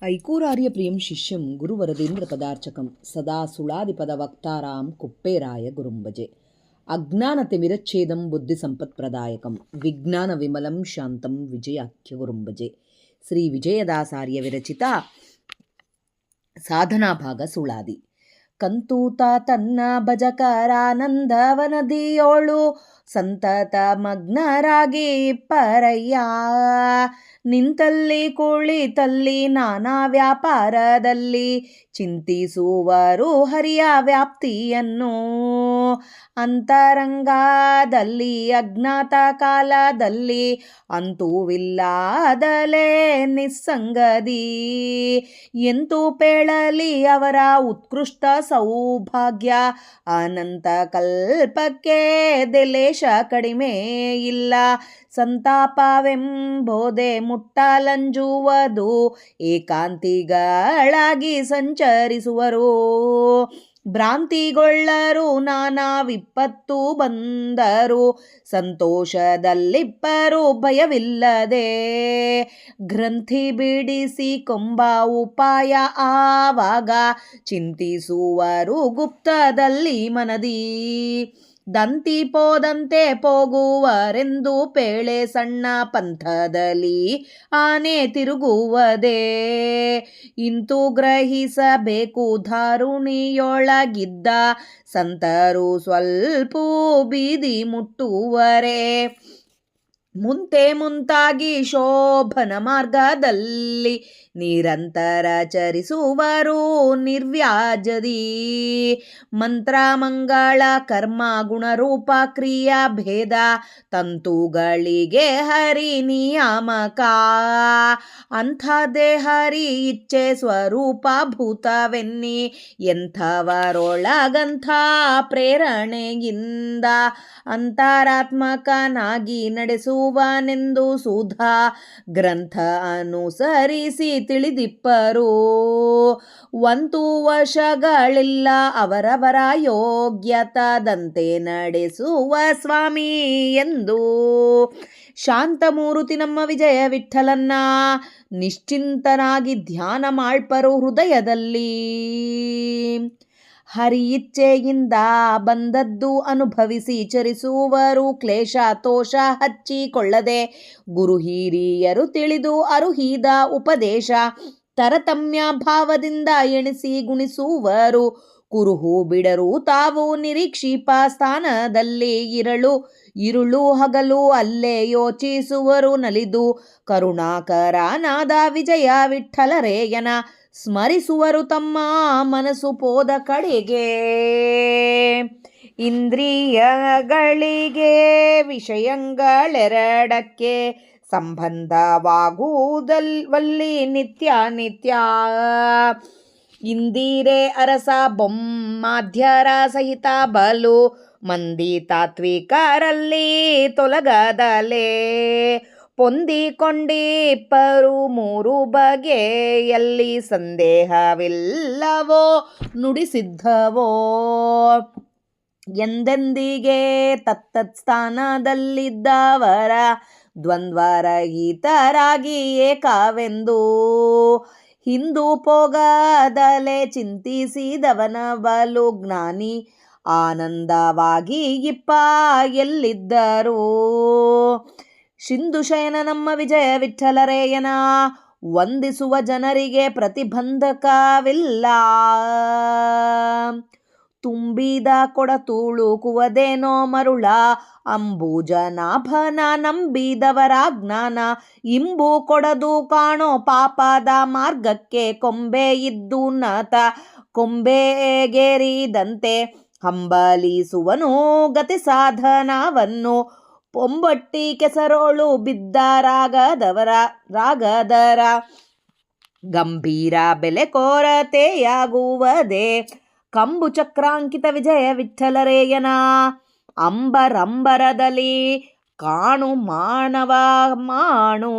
ಐಕೂರಾರ್ಯಪ್ರಿಯಂ ಶಿಷ್ಯಂ ಗುರುವರದೇಂದ್ರಪದಾರ್ಚಕಂ ಸದಾ ಸುಳಾದಿಪದವಕ್ತಾರಾಂ ಕುಪ್ಪೇರಾಯ ಗುರುಂಭಜೆ. ಅಜ್ಞಾನತಿಮಿರಚ್ಛೇದಂ ಬುದ್ಧಿಸಂಪತ್ಪ್ರದಾಯಕಂ ವಿಜ್ಞಾನವಿಮಲಂ ಶಾಂತಂ ವಿಜಯಾಖ್ಯ ಗುರುಂಭಜೆ. ಶ್ರೀ ವಿಜಯದಾಸಾರ್ಯ ವಿರಚಿತ ಸಾಧನಾಭಾಗ ಸುಳಾದಿ. ಕಂತೂತ ತನ್ನ ಭಜಕರಾನಂದವನದಿಯೋಳು ಸಂತತ ಮಗ್ನರಾಗಿ ಪರಯ್ಯ. ನಿಂತಲ್ಲಿ ಕುಳಿತಲ್ಲಿ ನಾನಾ ವ್ಯಾಪಾರದಲ್ಲಿ ಚಿಂತಿಸುವರು ಹರಿಯ ವ್ಯಾಪ್ತಿಯನ್ನು. ಅಂತರಂಗದಲ್ಲಿ ಅಜ್ಞಾತ ಕಾಲದಲ್ಲಿ ಅಂತೂವಿಲ್ಲದಲೇ ನಿಸ್ಸಂಗದಿ. ಎಂತೂ ಪೇಳಲಿ ಅವರ ಉತ್ಕೃಷ್ಟ ಸೌಭಾಗ್ಯ. ಅನಂತ ಕಲ್ಪಕ್ಕೆ ದೆಲೇಶ ಕಡಿಮೆ ಇಲ್ಲ. ಸಂತಾಪವೆಂಬೋದೆ ಮುಟ್ಟಲಂಜುವುದು ಏಕಾಂತಿಗಳಾಗಿ ಸಂಚರಿಸುವರು. ಭ್ರಾಂತಿಗೊಳ್ಳರು ನಾನಾ ವಿಪತ್ತು ಬಂದರು ಸಂತೋಷದಲ್ಲಿಪ್ಪರು ಭಯವಿಲ್ಲದೆ. ಗ್ರಂಥಿ ಬಿಡಿಸಿ ಕೊಂಬ ಉಪಾಯ ಆವಾಗ ಚಿಂತಿಸುವರು ಗುಪ್ತದಲ್ಲಿ ಮನದಿ. ದಂತಿ ಪೋದಂತೆ ಹೋಗುವರೆಂದು ಪೇಳೆ ಸಣ್ಣ ಪಂಥದಲ್ಲಿ ಆನೆ ತಿರುಗುವುದೇ. ಇಂತು ಗ್ರಹಿಸಬೇಕು ಧಾರುಣಿಯೊಳಗಿದ್ದ ಸಂತರು ಸ್ವಲ್ಪ ಬೀದಿ ಮುಟ್ಟುವರೆ. ಮುಂತಾಗಿ ಶೋಭನ ಮಾರ್ಗದಲ್ಲಿ ನಿರಂತರ ಚರಿಸುವರು ನಿರ್ವ್ಯಾಜದಿ. ಮಂತ್ರ ಮಂಗಳ ಕರ್ಮ ಗುಣರೂಪ ಕ್ರಿಯಾ ಭೇದ ತಂತುಗಳಿಗೆ ಹರಿ ನಿಯಾಮಕ. ಅಂಥದ್ದೇ ಹರಿ ಇಚ್ಛೆ ಸ್ವರೂಪ ಭೂತವೆನ್ನಿ ಎಂಥವರೊಳಗಂಥ ಪ್ರೇರಣೆಯಿಂದ ಅಂತರಾತ್ಮಕನಾಗಿ ನಡೆಸುವನೆಂದು ಸುಧಾ ಗ್ರಂಥ ಅನುಸರಿಸಿ ತಿಳಿದಿಪ್ಪರು. ಒಂದು ವಶಗಳಿಲ್ಲ ಅವರವರ ಯೋಗ್ಯತದಂತೆ ನಡೆಸುವ ಸ್ವಾಮಿ ಎಂದು. ಶಾಂತಮೂರ್ತಿ ನಮ್ಮ ವಿಜಯ ವಿಠಲನ್ನ ನಿಶ್ಚಿಂತನಾಗಿ ಧ್ಯಾನ ಮಾಡ್ಪರು ಹೃದಯದಲ್ಲಿ. ಹರಿ ಇಚ್ಛೆಯಿಂದ ಬಂದದ್ದು ಅನುಭವಿಸಿ ಚರಿಸುವರು ಕ್ಲೇಶ ತೋಷ ಹಚ್ಚಿಕೊಳ್ಳದೆ. ಗುರು ಹಿರಿಯರು ತಿಳಿದು ಅರುಹಿದ ಉಪದೇಶ ತರತಮ್ಯ ಭಾವದಿಂದ ಎಣಿಸಿ ಗುಣಿಸುವರು. ಕುರುಹು ಬಿಡರು ತಾವು ನಿರೀಕ್ಷಿಪ ಸ್ಥಾನದಲ್ಲಿ ಇರುಳು ಹಗಲು ಅಲ್ಲೇ ಯೋಚಿಸುವರು ನಲಿದು. ಕರುಣಾಕರನಾದ ವಿಜಯ ವಿಠಲರೇಯನ ಸ್ಮರಿಸುವರು ತಮ್ಮ ಮನಸ್ಸು ಪೋದ ಕಡೆಗೆ. ಇಂದ್ರಿಯಗಳಿಗೆ ವಿಷಯಗಳೆರಡಕ್ಕೆ ಸಂಬಂಧವಾಗುವುದಲ್ಲಿ ನಿತ್ಯ ನಿತ್ಯ. ಇಂದಿರೆ ಅರಸ ಬೊಮ್ಮಾಧ್ಯರ ಸಹಿತ ಬಲು ಮಂದಿ ತಾತ್ವಿಕರಲ್ಲಿ ತೊಲಗದಲೇ. ಪೊಂದಿಕೊಂಡಿಪ್ಪರು ಮೂರು ಬಗೆಯಲ್ಲಿ ಸಂದೇಹವಿಲ್ಲವೋ ನುಡಿಸಿದ್ದವೋ. ಎಂದೆಂದಿಗೆ ತತ್ತತ್ ಸ್ಥಾನದಲ್ಲಿದ್ದವರ ದ್ವಂದ್ವರಹಿತರಾಗಿ ಏಕವೆಂದು. ಹಿಂದು ಪೋಗದಲೆ ಚಿಂತಿಸಿದವನ ಬಲು ಜ್ಞಾನಿ ಆನಂದವಾಗಿ ಇಪ್ಪ ಎಲ್ಲಿದ್ದರು. ಸಿಂಧುಶಯನ ನಮ್ಮ ವಿಜಯ ವಿಠಲರೇಯನ ವಂದಿಸುವ ಜನರಿಗೆ ಪ್ರತಿಬಂಧಕವಿಲ್ಲ. ತುಂಬಿದ ಕೊಡ ತುಳುಕುವುದೇನೋ ಮರುಳ ಅಂಬುಜನಾಭನ ನಂಬಿದವರ ಜ್ಞಾನ. ಇಂಬು ಕೊಡದು ಕಾಣೋ ಪಾಪದ ಮಾರ್ಗಕ್ಕೆ ಕೊಂಬೆ ಇದ್ದು ನತ ಕೊಂಬೆಗೇರಿದಂತೆ ಹಂಬಲಿಸುವನು ಗತಿ ಸಾಧನವನ್ನು. ಪೊಂಬಟ್ಟಿ ಕೆಸರೋಳು ಬಿದ್ದ ರಾಗದರ ಗಂಭೀರ ಬೆಲೆ ಕೊರತೆಯಾಗುವುದೇ. ಕಂಬು ಚಕ್ರಾಂಕಿತ ವಿಜಯ ವಿಠಲರೇಯನ ಅಂಬರಂಬರದಲ್ಲಿ ಕಾಣು ಮಾನವ ಮಾಣು.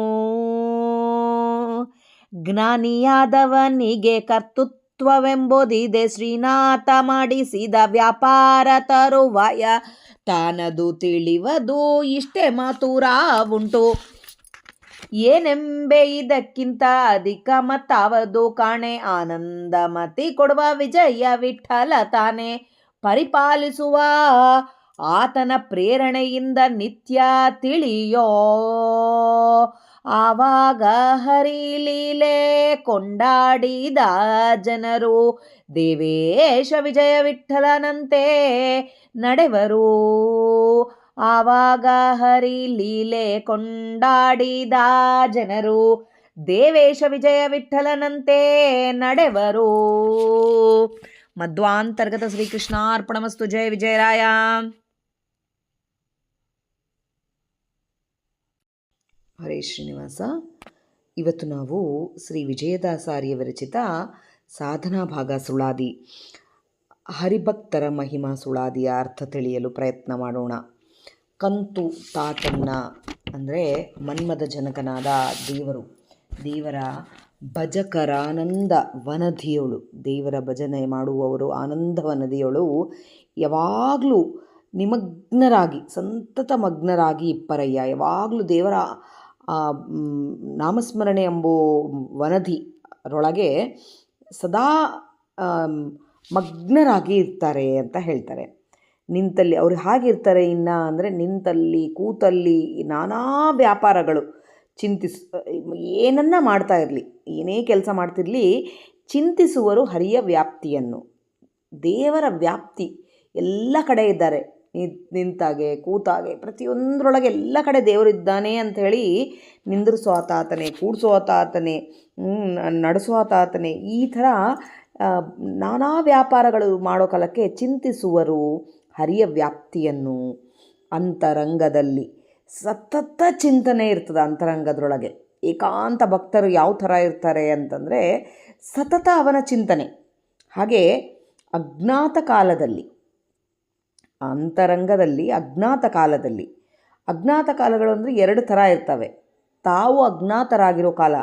ಜ್ಞಾನಿಯಾದವನಿಗೆ ಕರ್ತೃತ್ವವೆಂಬುದಿದೆ. ಶ್ರೀನಾಥ ಮಾಡಿಸಿದ ವ್ಯಾಪಾರ ತರುವಾಯ ತಾನದು ತಿಳಿವದು ಇಷ್ಟೇ ಮಾತುರ ಉಂಟು. ಏನೆಂಬೆ ಇದಕ್ಕಿಂತ ಅಧಿಕ ಮತ್ತಾವದು ಕಾಣೆ. ಆನಂದ ಮತಿ ಕೊಡುವ ವಿಜಯ ವಿಠಲ ತಾನೆ. ಪರಿಪಾಲಿಸುವ ಆತನ ಪ್ರೇರಣೆಯಿಂದ ನಿತ್ಯ ತಿಳಿಯೋ. ಆವಾಗ ಹರಿಲೀಲೆ ಕೊಂಡಾಡಿದ ಜನರು ದೇವೇಶ ವಿಜಯ ವಿಠಲನಂತೆ ನಡೆವರು. ಆವಾಗ ಹರಿಲೀಲೆ ಕೊಂಡಾಡಿದ ಜನರು ದೇವೇಶ ವಿಜಯ ವಿಠಲನಂತೆ ನಡೆವರು. ಮಧ್ವಾಂತರ್ಗತ ಶ್ರೀಕೃಷ್ಣಾರ್ಪಣಮಸ್ತು. ಜಯ ವಿಜಯರಾಯ. ಹರೇ ಶ್ರೀನಿವಾಸ. ಇವತ್ತು ನಾವು ಶ್ರೀ ವಿಜಯದಾಸಾರ್ಯ ವಿರಚಿತ ಸಾಧನಾ ಭಾಗ ಸುಳಾದಿ ಹರಿಭಕ್ತರ ಮಹಿಮಾ ಸುಳಾದಿಯ ಅರ್ಥ ತಿಳಿಯಲು ಪ್ರಯತ್ನ ಮಾಡೋಣ. ಕಂತು ತಾತನ್ನ ಅಂದರೆ ಮನ್ಮದ ಜನಕನಾದ ದೇವರ ಭಜಕರಾನಂದ ವನದಿಯೋಳು, ದೇವರ ಭಜನೆ ಮಾಡುವವರು ಆನಂದ ವನದಿಯೋಳು ಯಾವಾಗಲೂ ನಿಮಗ್ನರಾಗಿ ಸಂತತ ಮಗ್ನರಾಗಿ ಇಪ್ಪರಯ್ಯ. ಯಾವಾಗಲೂ ದೇವರ ನಾಮಸ್ಮರಣೆ ಎಂಬೋ ವನದಿರೊಳಗೆ ಸದಾ ಮಗ್ನರಾಗಿ ಇರ್ತಾರೆ ಅಂತ ಹೇಳ್ತಾರೆ. ನಿಂತಲ್ಲಿ ಅವರು ಹಾಗಿರ್ತಾರೆ. ಇನ್ನು ಅಂದರೆ ನಿಂತಲ್ಲಿ ಕೂತಲ್ಲಿ ನಾನಾ ವ್ಯಾಪಾರಗಳು ಏನನ್ನ ಮಾಡ್ತಾ ಇರಲಿ, ಏನೇ ಕೆಲಸ ಮಾಡ್ತಿರಲಿ, ಚಿಂತಿಸುವರು ಹರಿಯ ವ್ಯಾಪ್ತಿಯನ್ನು. ದೇವರ ವ್ಯಾಪ್ತಿ ಎಲ್ಲ ಕಡೆ ಇದ್ದಾರೆ. ನಿಂತಾಗೆ ಕೂತಾಗೆ ಪ್ರತಿಯೊಂದರೊಳಗೆ ಎಲ್ಲ ಕಡೆ ದೇವರಿದ್ದಾನೆ ಅಂಥೇಳಿ ನಿಂದಿರಿಸೋ ಆತಾತನೇ, ಕೂಡಿಸೋ ಆತಾತನೇ, ನಡೆಸೋ ಆತಾತನೇ, ಈ ಥರ ನಾನಾ ವ್ಯಾಪಾರಗಳು ಮಾಡೋ ಕಾಲಕ್ಕೆ ಚಿಂತಿಸುವರು ಹರಿಯ ವ್ಯಾಪ್ತಿಯನ್ನು. ಅಂತರಂಗದಲ್ಲಿ ಸತತ ಚಿಂತನೆ ಇರ್ತದೆ. ಅಂತರಂಗದರೊಳಗೆ ಏಕಾಂತ ಭಕ್ತರು ಯಾವ ಥರ ಇರ್ತಾರೆ ಅಂತಂದರೆ ಸತತ ಅವನ ಚಿಂತನೆ. ಹಾಗೆ ಅಜ್ಞಾತ ಕಾಲದಲ್ಲಿ, ಅಂತರಂಗದಲ್ಲಿ ಅಜ್ಞಾತ ಕಾಲಗಳು ಅಂದರೆ ಎರಡು ಥರ ಇರ್ತವೆ. ತಾವು ಅಜ್ಞಾತರಾಗಿರೋ ಕಾಲ,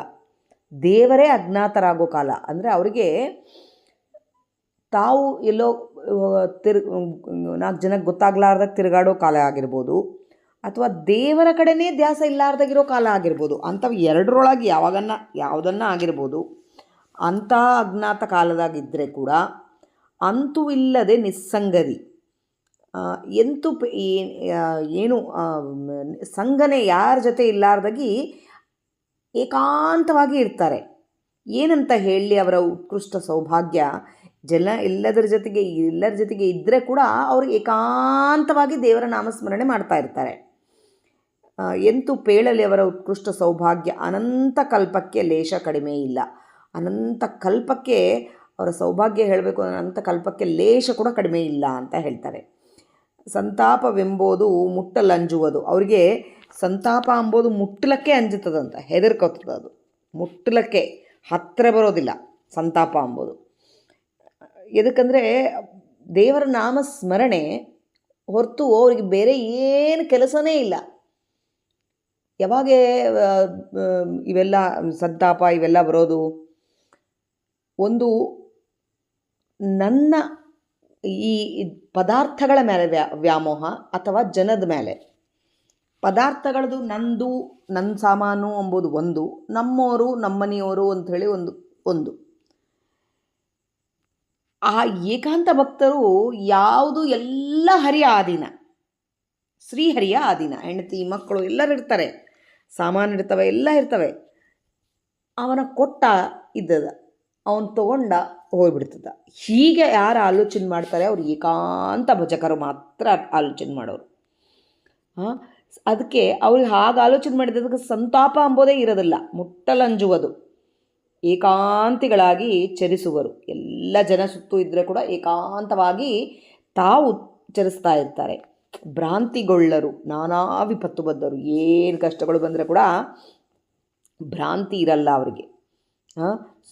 ದೇವರೇ ಅಜ್ಞಾತರಾಗೋ ಕಾಲ. ಅಂದರೆ ಅವರಿಗೆ ತಾವು ಎಲ್ಲೋ 4 ಜನಕ್ಕೆ ಗೊತ್ತಾಗ್ಲಾರ್ದಾಗ ತಿರುಗಾಡೋ ಕಾಲ ಆಗಿರ್ಬೋದು, ಅಥವಾ ದೇವರ ಕಡೆನೇ ಧ್ಯಾಸ ಇಲ್ಲಾರ್ದಾಗಿರೋ ಕಾಲ ಆಗಿರ್ಬೋದು. ಅಂಥವು ಎರಡರೊಳಗೆ ಯಾವುದನ್ನು ಆಗಿರ್ಬೋದು. ಅಂಥ ಅಜ್ಞಾತ ಕಾಲದಾಗಿದ್ದರೆ ಕೂಡ ಅಂತೂ ಇಲ್ಲದೆ ನಿಸ್ಸಂಗದಿ, ಏನು ಸಂಗನೆ ಯಾರ ಜೊತೆ ಇಲ್ಲಾರ್ದಾಗಿ ಏಕಾಂತವಾಗಿ ಇರ್ತಾರೆ. ಏನಂತ ಹೇಳಿ ಅವರ ಉತ್ಕೃಷ್ಟ ಸೌಭಾಗ್ಯ. ಎಲ್ಲರ ಜೊತೆಗೆ ಇದ್ದರೆ ಕೂಡ ಅವರು ಏಕಾಂತವಾಗಿ ದೇವರ ನಾಮಸ್ಮರಣೆ ಮಾಡ್ತಾ ಇರ್ತಾರೆ. ಎಂತೂ ಪೇಳಲಿ ಅವರ ಉತ್ಕೃಷ್ಟ ಸೌಭಾಗ್ಯ. ಅನಂತ ಕಲ್ಪಕ್ಕೆ ಲೇಷ ಕಡಿಮೆ ಇಲ್ಲ. ಅನಂತ ಕಲ್ಪಕ್ಕೆ ಅವರ ಸೌಭಾಗ್ಯ ಹೇಳಬೇಕು, ಅನಂತ ಕಲ್ಪಕ್ಕೆ ಲೇಷ ಕೂಡ ಕಡಿಮೆ ಇಲ್ಲ ಅಂತ ಹೇಳ್ತಾರೆ. ಸಂತಾಪವೆಂಬುದು ಮುಟ್ಟಲಂಜುವುದು. ಅವರಿಗೆ ಸಂತಾಪ ಅಂಬೋದು ಮುಟ್ಟಲಕ್ಕೆ ಅಂಜುತ್ತದಂತ, ಹೆದರ್ಕೋತದ. ಅದು ಮುಟ್ಟಲಕ್ಕೆ ಹತ್ತಿರ ಬರೋದಿಲ್ಲ ಸಂತಾಪ ಅಂಬೋದು. ಎದಕ್ಕಂದರೆ ದೇವರ ನಾಮಸ್ಮರಣೆ ಹೊರತು ಅವರಿಗೆ ಬೇರೆ ಏನು ಕೆಲಸನೇ ಇಲ್ಲ. ಯಾವಾಗ ಇವೆಲ್ಲ ಸಂತಾಪ ಇವೆಲ್ಲ ಬರೋದು? ಒಂದು ನನ್ನ ಈ ಪದಾರ್ಥಗಳ ಮೇಲೆ ವ್ಯಾಮೋಹ, ಅಥವಾ ಜನದ ಮೇಲೆ. ಪದಾರ್ಥಗಳದು ನಂದು, ನನ್ನ ಸಾಮಾನು ಎಂಬುದು ಒಂದು, ನಮ್ಮವರು ನಮ್ಮನೆಯವರು ಅಂಥೇಳಿ ಒಂದು. ಆ ಏಕಾಂತ ಭಕ್ತರು ಯಾವುದು ಎಲ್ಲ ಹರಿಯ ಆಧೀನ, ಶ್ರೀಹರಿಯ ಆಧೀನ. ಹೆಂಡತಿ ಮಕ್ಕಳು ಎಲ್ಲರೂ ಇರ್ತಾರೆ, ಸಾಮಾನು ಇರ್ತವೆ, ಎಲ್ಲ ಇರ್ತವೆ. ಅವನ ಕೊಟ್ಟ ಇದ್ದದ, ಅವನು ತಗೊಂಡ ಹೋಗ್ಬಿಡ್ತದ. ಹೀಗೆ ಯಾರು ಆಲೋಚನೆ ಮಾಡ್ತಾರೆ ಅವ್ರು ಏಕಾಂತ ಭಜಕರು ಮಾತ್ರ ಆಲೋಚನೆ ಮಾಡೋರು. ಅದಕ್ಕೆ ಅವ್ರಿಗೆ ಹಾಗೆ ಆಲೋಚನೆ ಮಾಡಿದ್ದಕ್ಕೆ ಸಂತಾಪ ಅಂಬೋದೇ ಇರೋದಿಲ್ಲ. ಮುಟ್ಟಲಂಜುವುದು, ಏಕಾಂತಿಗಳಾಗಿ ಚರಿಸುವರು. ಎಲ್ಲ ಜನ ಸುತ್ತೂ ಇದ್ದರೆ ಕೂಡ ಏಕಾಂತವಾಗಿ ತಾವು ಚರಿಸ್ತಾ ಇರ್ತಾರೆ. ಭ್ರಾಂತಿಗೊಳ್ಳರು, ನಾನಾ ವಿಪತ್ತು ಬದ್ದರು. ಏನು ಕಷ್ಟಗಳು ಬಂದರೆ ಕೂಡ ಭ್ರಾಂತಿ ಇರಲ್ಲ ಅವರಿಗೆ.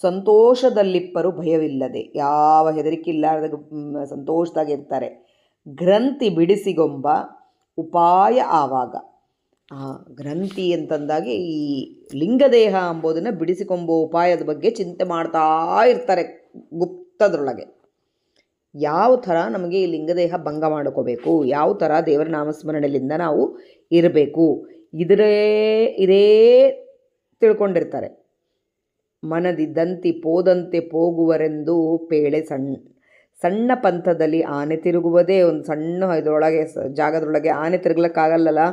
ಸಂತೋಷದಲ್ಲಿಪ್ಪರು ಭಯವಿಲ್ಲದೆ, ಯಾವ ಹೆದರಿಕೆ ಇಲ್ಲಾರ್ದಾಗ ಸಂತೋಷದಾಗಿರ್ತಾರೆ. ಗ್ರಂಥಿ ಬಿಡಿಸಿಗೊಂಬ ಉಪಾಯ ಆವಾಗ. ಗ್ರಂಥಿ ಅಂತಂದಾಗೆ ಈ ಲಿಂಗದೇಹ ಎಂಬುದನ್ನು ಬಿಡಿಸಿಕೊಂಬೋ ಉಪಾಯದ ಬಗ್ಗೆ ಚಿಂತೆ ಮಾಡ್ತಾ ಇರ್ತಾರೆ ಗುಪ್ತದ್ರೊಳಗೆ. ಯಾವ ಥರ ನಮಗೆ ಈ ಲಿಂಗದೇಹ ಭಂಗ ಮಾಡ್ಕೋಬೇಕು, ಯಾವ ಥರ ದೇವರ ನಾಮಸ್ಮರಣೆಯಿಂದ ನಾವು ಇರಬೇಕು, ಇದೇ ತಿಳ್ಕೊಂಡಿರ್ತಾರೆ. ಮನದಿ ದಂತಿ ಪೋದಂತೆ ಹೋಗುವರೆಂದು ಪೇಳೆ ಸಣ್ಣ ಪಂಥದಲ್ಲಿ ಆನೆ ತಿರುಗುವುದೇ ಒಂದು ಸಣ್ಣ ಇದರೊಳಗೆ ಜಾಗದೊಳಗೆ ಆನೆ ತಿರುಗಲಿಕ್ಕಾಗಲ್ಲಲ್ಲ.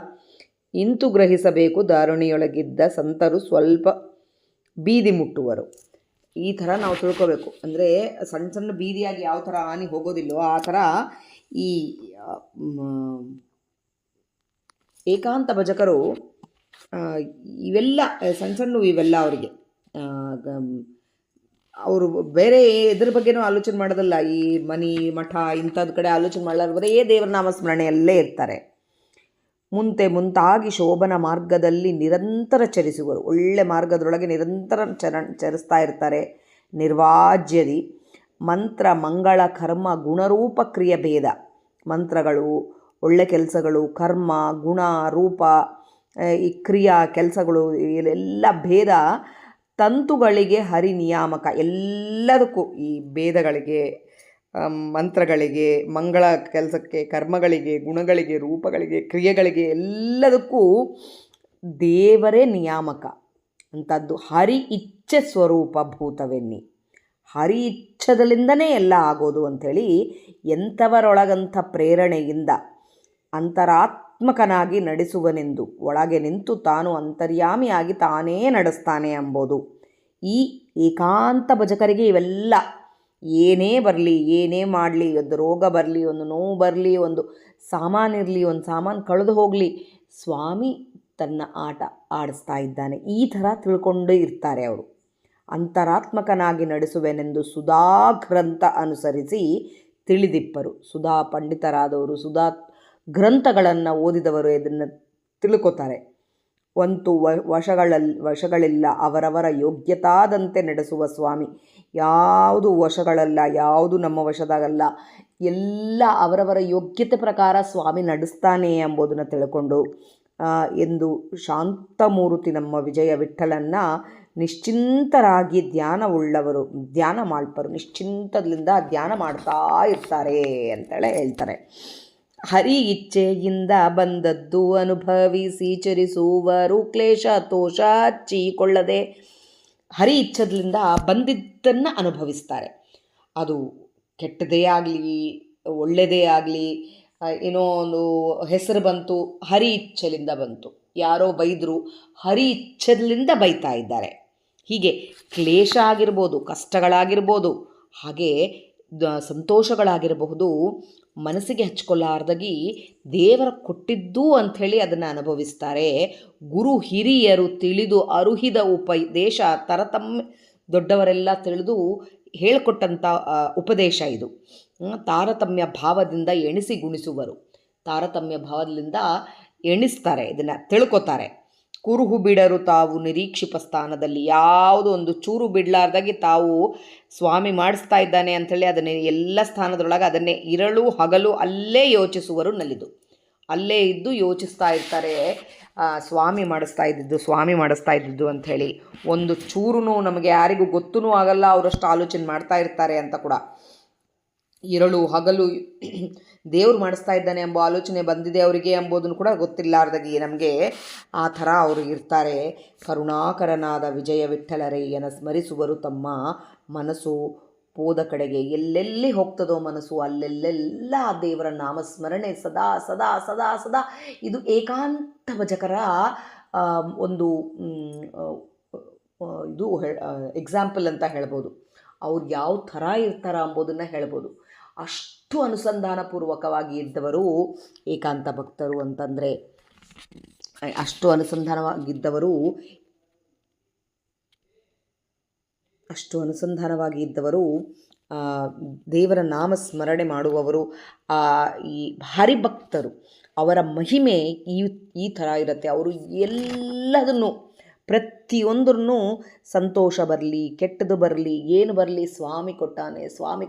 ಇಂತು ಗ್ರಹಿಸಬೇಕು ದಾರುಣಿಯೊಳಗಿದ್ದ ಸಂತರು ಸ್ವಲ್ಪ ಬೀದಿ ಮುಟ್ಟುವರು. ಈ ಥರ ನಾವು ತಿಳ್ಕೋಬೇಕು. ಅಂದರೆ ಸಣ್ಣ ಸಣ್ಣ ಬೀದಿಯಾಗಿ ಯಾವ ಥರ ಆನೆ ಹೋಗೋದಿಲ್ಲೋ ಆ ಥರ ಈ ಏಕಾಂತ ಭಜಕರು ಇವೆಲ್ಲ ಸಣ್ಣ ಸಣ್ಣ ಇವೆಲ್ಲ ಅವರಿಗೆ ಅವರು ಬೇರೆ ಇದ್ರ ಬಗ್ಗೆನೂ ಆಲೋಚನೆ ಮಾಡೋದಲ್ಲ. ಈ ಮನೆ ಮಠ ಇಂಥದ್ದು ಕಡೆ ಆಲೋಚನೆ ಮಾಡಲಾರ ಬರೇ ದೇವರ ನಾಮಸ್ಮರಣೆಯಲ್ಲೇ ಇರ್ತಾರೆ. ಮುಂತಾಗಿ ಶೋಭನ ಮಾರ್ಗದಲ್ಲಿ ನಿರಂತರ ಚರಿಸುವರು. ಒಳ್ಳೆ ಮಾರ್ಗದೊಳಗೆ ನಿರಂತರ ಚರಿಸ್ತಾ ಇರ್ತಾರೆ. ನಿರ್ವಾಜ್ಯದಿ ಮಂತ್ರ ಮಂಗಳ ಕರ್ಮ ಗುಣರೂಪ ಕ್ರಿಯೆ ಭೇದ. ಮಂತ್ರಗಳು, ಒಳ್ಳೆ ಕೆಲಸಗಳು, ಕರ್ಮ, ಗುಣ, ರೂಪ, ಈ ಕ್ರಿಯಾ ಕೆಲಸಗಳು ಇವೆಲ್ಲ ಭೇದ ತಂತುಗಳಿಗೆ ಹರಿ ನಿಯಾಮಕ. ಎಲ್ಲದಕ್ಕೂ ಈ ಭೇದಗಳಿಗೆ, ಮಂತ್ರಗಳಿಗೆ, ಮಂಗಳ ಕೆಲಸಕ್ಕೆ, ಕರ್ಮಗಳಿಗೆ, ಗುಣಗಳಿಗೆ, ರೂಪಗಳಿಗೆ, ಕ್ರಿಯೆಗಳಿಗೆ ಎಲ್ಲದಕ್ಕೂ ದೇವರೇ ನಿಯಾಮಕ ಅಂಥದ್ದು. ಹರಿ ಇಚ್ಛೆ ಸ್ವರೂಪ ಭೂತವೆನ್ನಿ. ಹರಿ ಇಚ್ಛದಲ್ಲಿಂದನೇ ಎಲ್ಲ ಆಗೋದು ಅಂಥೇಳಿ ಎಂಥವರೊಳಗಂಥ ಪ್ರೇರಣೆಯಿಂದ ಅಂತರಾತ್ಮಕನಾಗಿ ನಡೆಸುವನೆಂದು ಒಳಗೆ ನಿಂತು ತಾನು ಅಂತರ್ಯಾಮಿಯಾಗಿ ತಾನೇ ನಡೆಸ್ತಾನೆ ಎಂಬುದು. ಈ ಏಕಾಂತ ಭಜಕರಿಗೆ ಇವೆಲ್ಲ ಏನೇ ಬರಲಿ, ಏನೇ ಮಾಡಲಿ, ಒಂದು ರೋಗ ಬರಲಿ, ಒಂದು ನೋವು ಬರಲಿ, ಒಂದು ಸಾಮಾನಿರಲಿ, ಒಂದು ಸಾಮಾನು ಕಳೆದು ಹೋಗಲಿ, ಸ್ವಾಮಿ ತನ್ನ ಆಟ ಆಡಿಸ್ತಾ ಇದ್ದಾನೆ. ಈ ಥರ ತಿಳ್ಕೊಂಡು ಇರ್ತಾರೆ ಅವರು. ಅಂತರಾತ್ಮಕನಾಗಿ ನಡೆಸುವೆನೆಂದು ಸುಧಾ ಗ್ರಂಥ ಅನುಸರಿಸಿ ತಿಳಿದಿಪ್ಪರು. ಸುಧಾ ಪಂಡಿತರಾದವರು, ಸುಧಾ ಗ್ರಂಥಗಳನ್ನು ಓದಿದವರು ಇದನ್ನು ತಿಳ್ಕೊತಾರೆ. ಒಂತು ವಶಗಳಿಲ್ಲ, ಅವರವರ ಯೋಗ್ಯತಾದಂತೆ ನಡೆಸುವ ಸ್ವಾಮಿ. ಯಾವುದು ವಶಗಳಲ್ಲ, ಯಾವುದು ನಮ್ಮ ವಶದಾಗಲ್ಲ, ಎಲ್ಲ ಅವರವರ ಯೋಗ್ಯತೆ ಪ್ರಕಾರ ಸ್ವಾಮಿ ನಡೆಸ್ತಾನೆ ಎಂಬುದನ್ನು ತಿಳ್ಕೊಂಡು ಎಂದು ಶಾಂತಮೂರ್ತಿ ನಮ್ಮ ವಿಜಯ ವಿಠಲನ್ನ ನಿಶ್ಚಿಂತರಾಗಿ ಧ್ಯಾನ ಮಾಡ್ಪರು. ನಿಶ್ಚಿಂತದಿಂದ ಧ್ಯಾನ ಮಾಡ್ತಾ ಇರ್ತಾರೆ ಅಂತೇಳಿ ಹೇಳ್ತಾರೆ. ಹರಿ ಇಚ್ಛೆಯಿಂದ ಬಂದದ್ದು ಅನುಭವಿಸಿ ಚರಿಸುವರು ಕ್ಲೇಶ ತೋಷ ಹಚ್ಚಿಕೊಳ್ಳದೆ. ಹರಿ ಇಚ್ಛದಿಂದ ಬಂದಿದ್ದನ್ನು ಅನುಭವಿಸ್ತಾರೆ. ಅದು ಕೆಟ್ಟದೇ ಆಗಲಿ, ಒಳ್ಳೆಯದೇ ಆಗಲಿ, ಏನೋ ಒಂದು ಹೆಸರು ಬಂತು, ಹರಿ ಇಚ್ಛೆಲಿಂದ ಬಂತು. ಯಾರೋ ಬೈದರು, ಹರಿ ಇಚ್ಛೆಲಿಂದ ಬೈತಾ ಇದ್ದಾರೆ. ಹೀಗೆ ಕ್ಲೇಶ ಆಗಿರ್ಬೋದು, ಕಷ್ಟಗಳಾಗಿರ್ಬೋದು, ಹಾಗೆ ಸಂತೋಷಗಳಾಗಿರಬಹುದು, ಮನಸ್ಸಿಗೆ ಹಚ್ಕೊಳ್ಳಾರ್ದಾಗಿ ದೇವರ ಕೊಟ್ಟಿದ್ದು ಅಂಥೇಳಿ ಅದನ್ನು ಅನುಭವಿಸ್ತಾರೆ. ಗುರು ಹಿರಿಯರು ತಿಳಿದು ಅರುಹಿದ ಉಪದೇಶ ತರತಮ್ಯ ದೊಡ್ಡವರೆಲ್ಲ ತಿಳಿದು ಹೇಳಿಕೊಟ್ಟಂಥ ಉಪದೇಶ ಇದು. ತಾರತಮ್ಯ ಭಾವದಿಂದ ಎಣಿಸಿ ಗುಣಿಸುವರು. ತಾರತಮ್ಯ ಭಾವದಿಂದ ಎಣಿಸ್ತಾರೆ, ಇದನ್ನು ತಿಳ್ಕೊತಾರೆ. ಕುರುಹು ಬಿಡರು ತಾವು ನಿರೀಕ್ಷಿಪ ಸ್ಥಾನದಲ್ಲಿ. ಯಾವುದೋ ಒಂದು ಚೂರು ಬಿಡಲಾರ್ದಾಗಿ ತಾವು ಸ್ವಾಮಿ ಮಾಡಿಸ್ತಾ ಇದ್ದಾನೆ ಅಂಥೇಳಿ ಅದನ್ನೇ ಎಲ್ಲ ಸ್ಥಾನದೊಳಗೆ ಅದನ್ನೇ ಇರಳು ಹಗಲು ಅಲ್ಲೇ ಯೋಚಿಸುವರು ನಲಿದು. ಅಲ್ಲೇ ಇದ್ದು ಯೋಚಿಸ್ತಾ ಇರ್ತಾರೆ, ಸ್ವಾಮಿ ಮಾಡಿಸ್ತಾ ಇದ್ದಿದ್ದು ಅಂಥೇಳಿ. ಒಂದು ಚೂರು ನಮಗೆ ಯಾರಿಗೂ ಗೊತ್ತೂ ಆಗಲ್ಲ, ಅವರಷ್ಟು ಆಲೋಚನೆ ಮಾಡ್ತಾ ಇರ್ತಾರೆ ಅಂತ ಕೂಡ. ಇರಳು ಹಗಲು ದೇವ್ರು ಮಾಡಿಸ್ತಾ ಇದ್ದಾನೆ ಎಂಬ ಆಲೋಚನೆ ಬಂದಿದೆ ಅವರಿಗೆ ಎಂಬುದನ್ನು ಕೂಡ ಗೊತ್ತಿಲ್ಲಾರ್ದಾಗಿ ನಮಗೆ ಆ ಥರ ಅವರು ಇರ್ತಾರೆ. ಕರುಣಾಕರನಾದ ವಿಜಯ ವಿಠ್ಠಲರಯ್ಯನ ಸ್ಮರಿಸುವರು ತಮ್ಮ ಮನಸ್ಸು ಹೋದ ಕಡೆಗೆ. ಎಲ್ಲೆಲ್ಲಿ ಹೋಗ್ತದೋ ಮನಸ್ಸು ಅಲ್ಲೆಲ್ಲೆಲ್ಲ ದೇವರ ನಾಮಸ್ಮರಣೆ ಸದಾ ಸದಾ ಸದಾ ಸದಾ. ಇದು ಏಕಾಂತ ಭಜಕರ ಒಂದು ಇದು ಎಕ್ಸಾಂಪಲ್ ಅಂತ ಹೇಳ್ಬೋದು. ಅವ್ರು ಯಾವ ಥರ ಇರ್ತಾರ ಅಂಬೋದನ್ನು ಹೇಳ್ಬೋದು. ಅಷ್ಟು ಅನುಸಂಧಾನಪೂರ್ವಕವಾಗಿ ಇದ್ದವರು ಏಕಾಂತ ಭಕ್ತರು ಅಂತಂದರೆ. ಅಷ್ಟು ಅನುಸಂಧಾನವಾಗಿ ಇದ್ದವರು ದೇವರ ನಾಮಸ್ಮರಣೆ ಮಾಡುವವರು, ಈ ಹರಿಭಕ್ತರು. ಅವರ ಮಹಿಮೆ ಈ ಥರ ಇರುತ್ತೆ. ಅವರು ಎಲ್ಲದನ್ನು ಪ್ರತಿಯೊಂದನ್ನು ಸಂತೋಷ ಬರಲಿ, ಕೆಟ್ಟದ್ದು ಬರಲಿ, ಏನು ಬರಲಿ, ಸ್ವಾಮಿ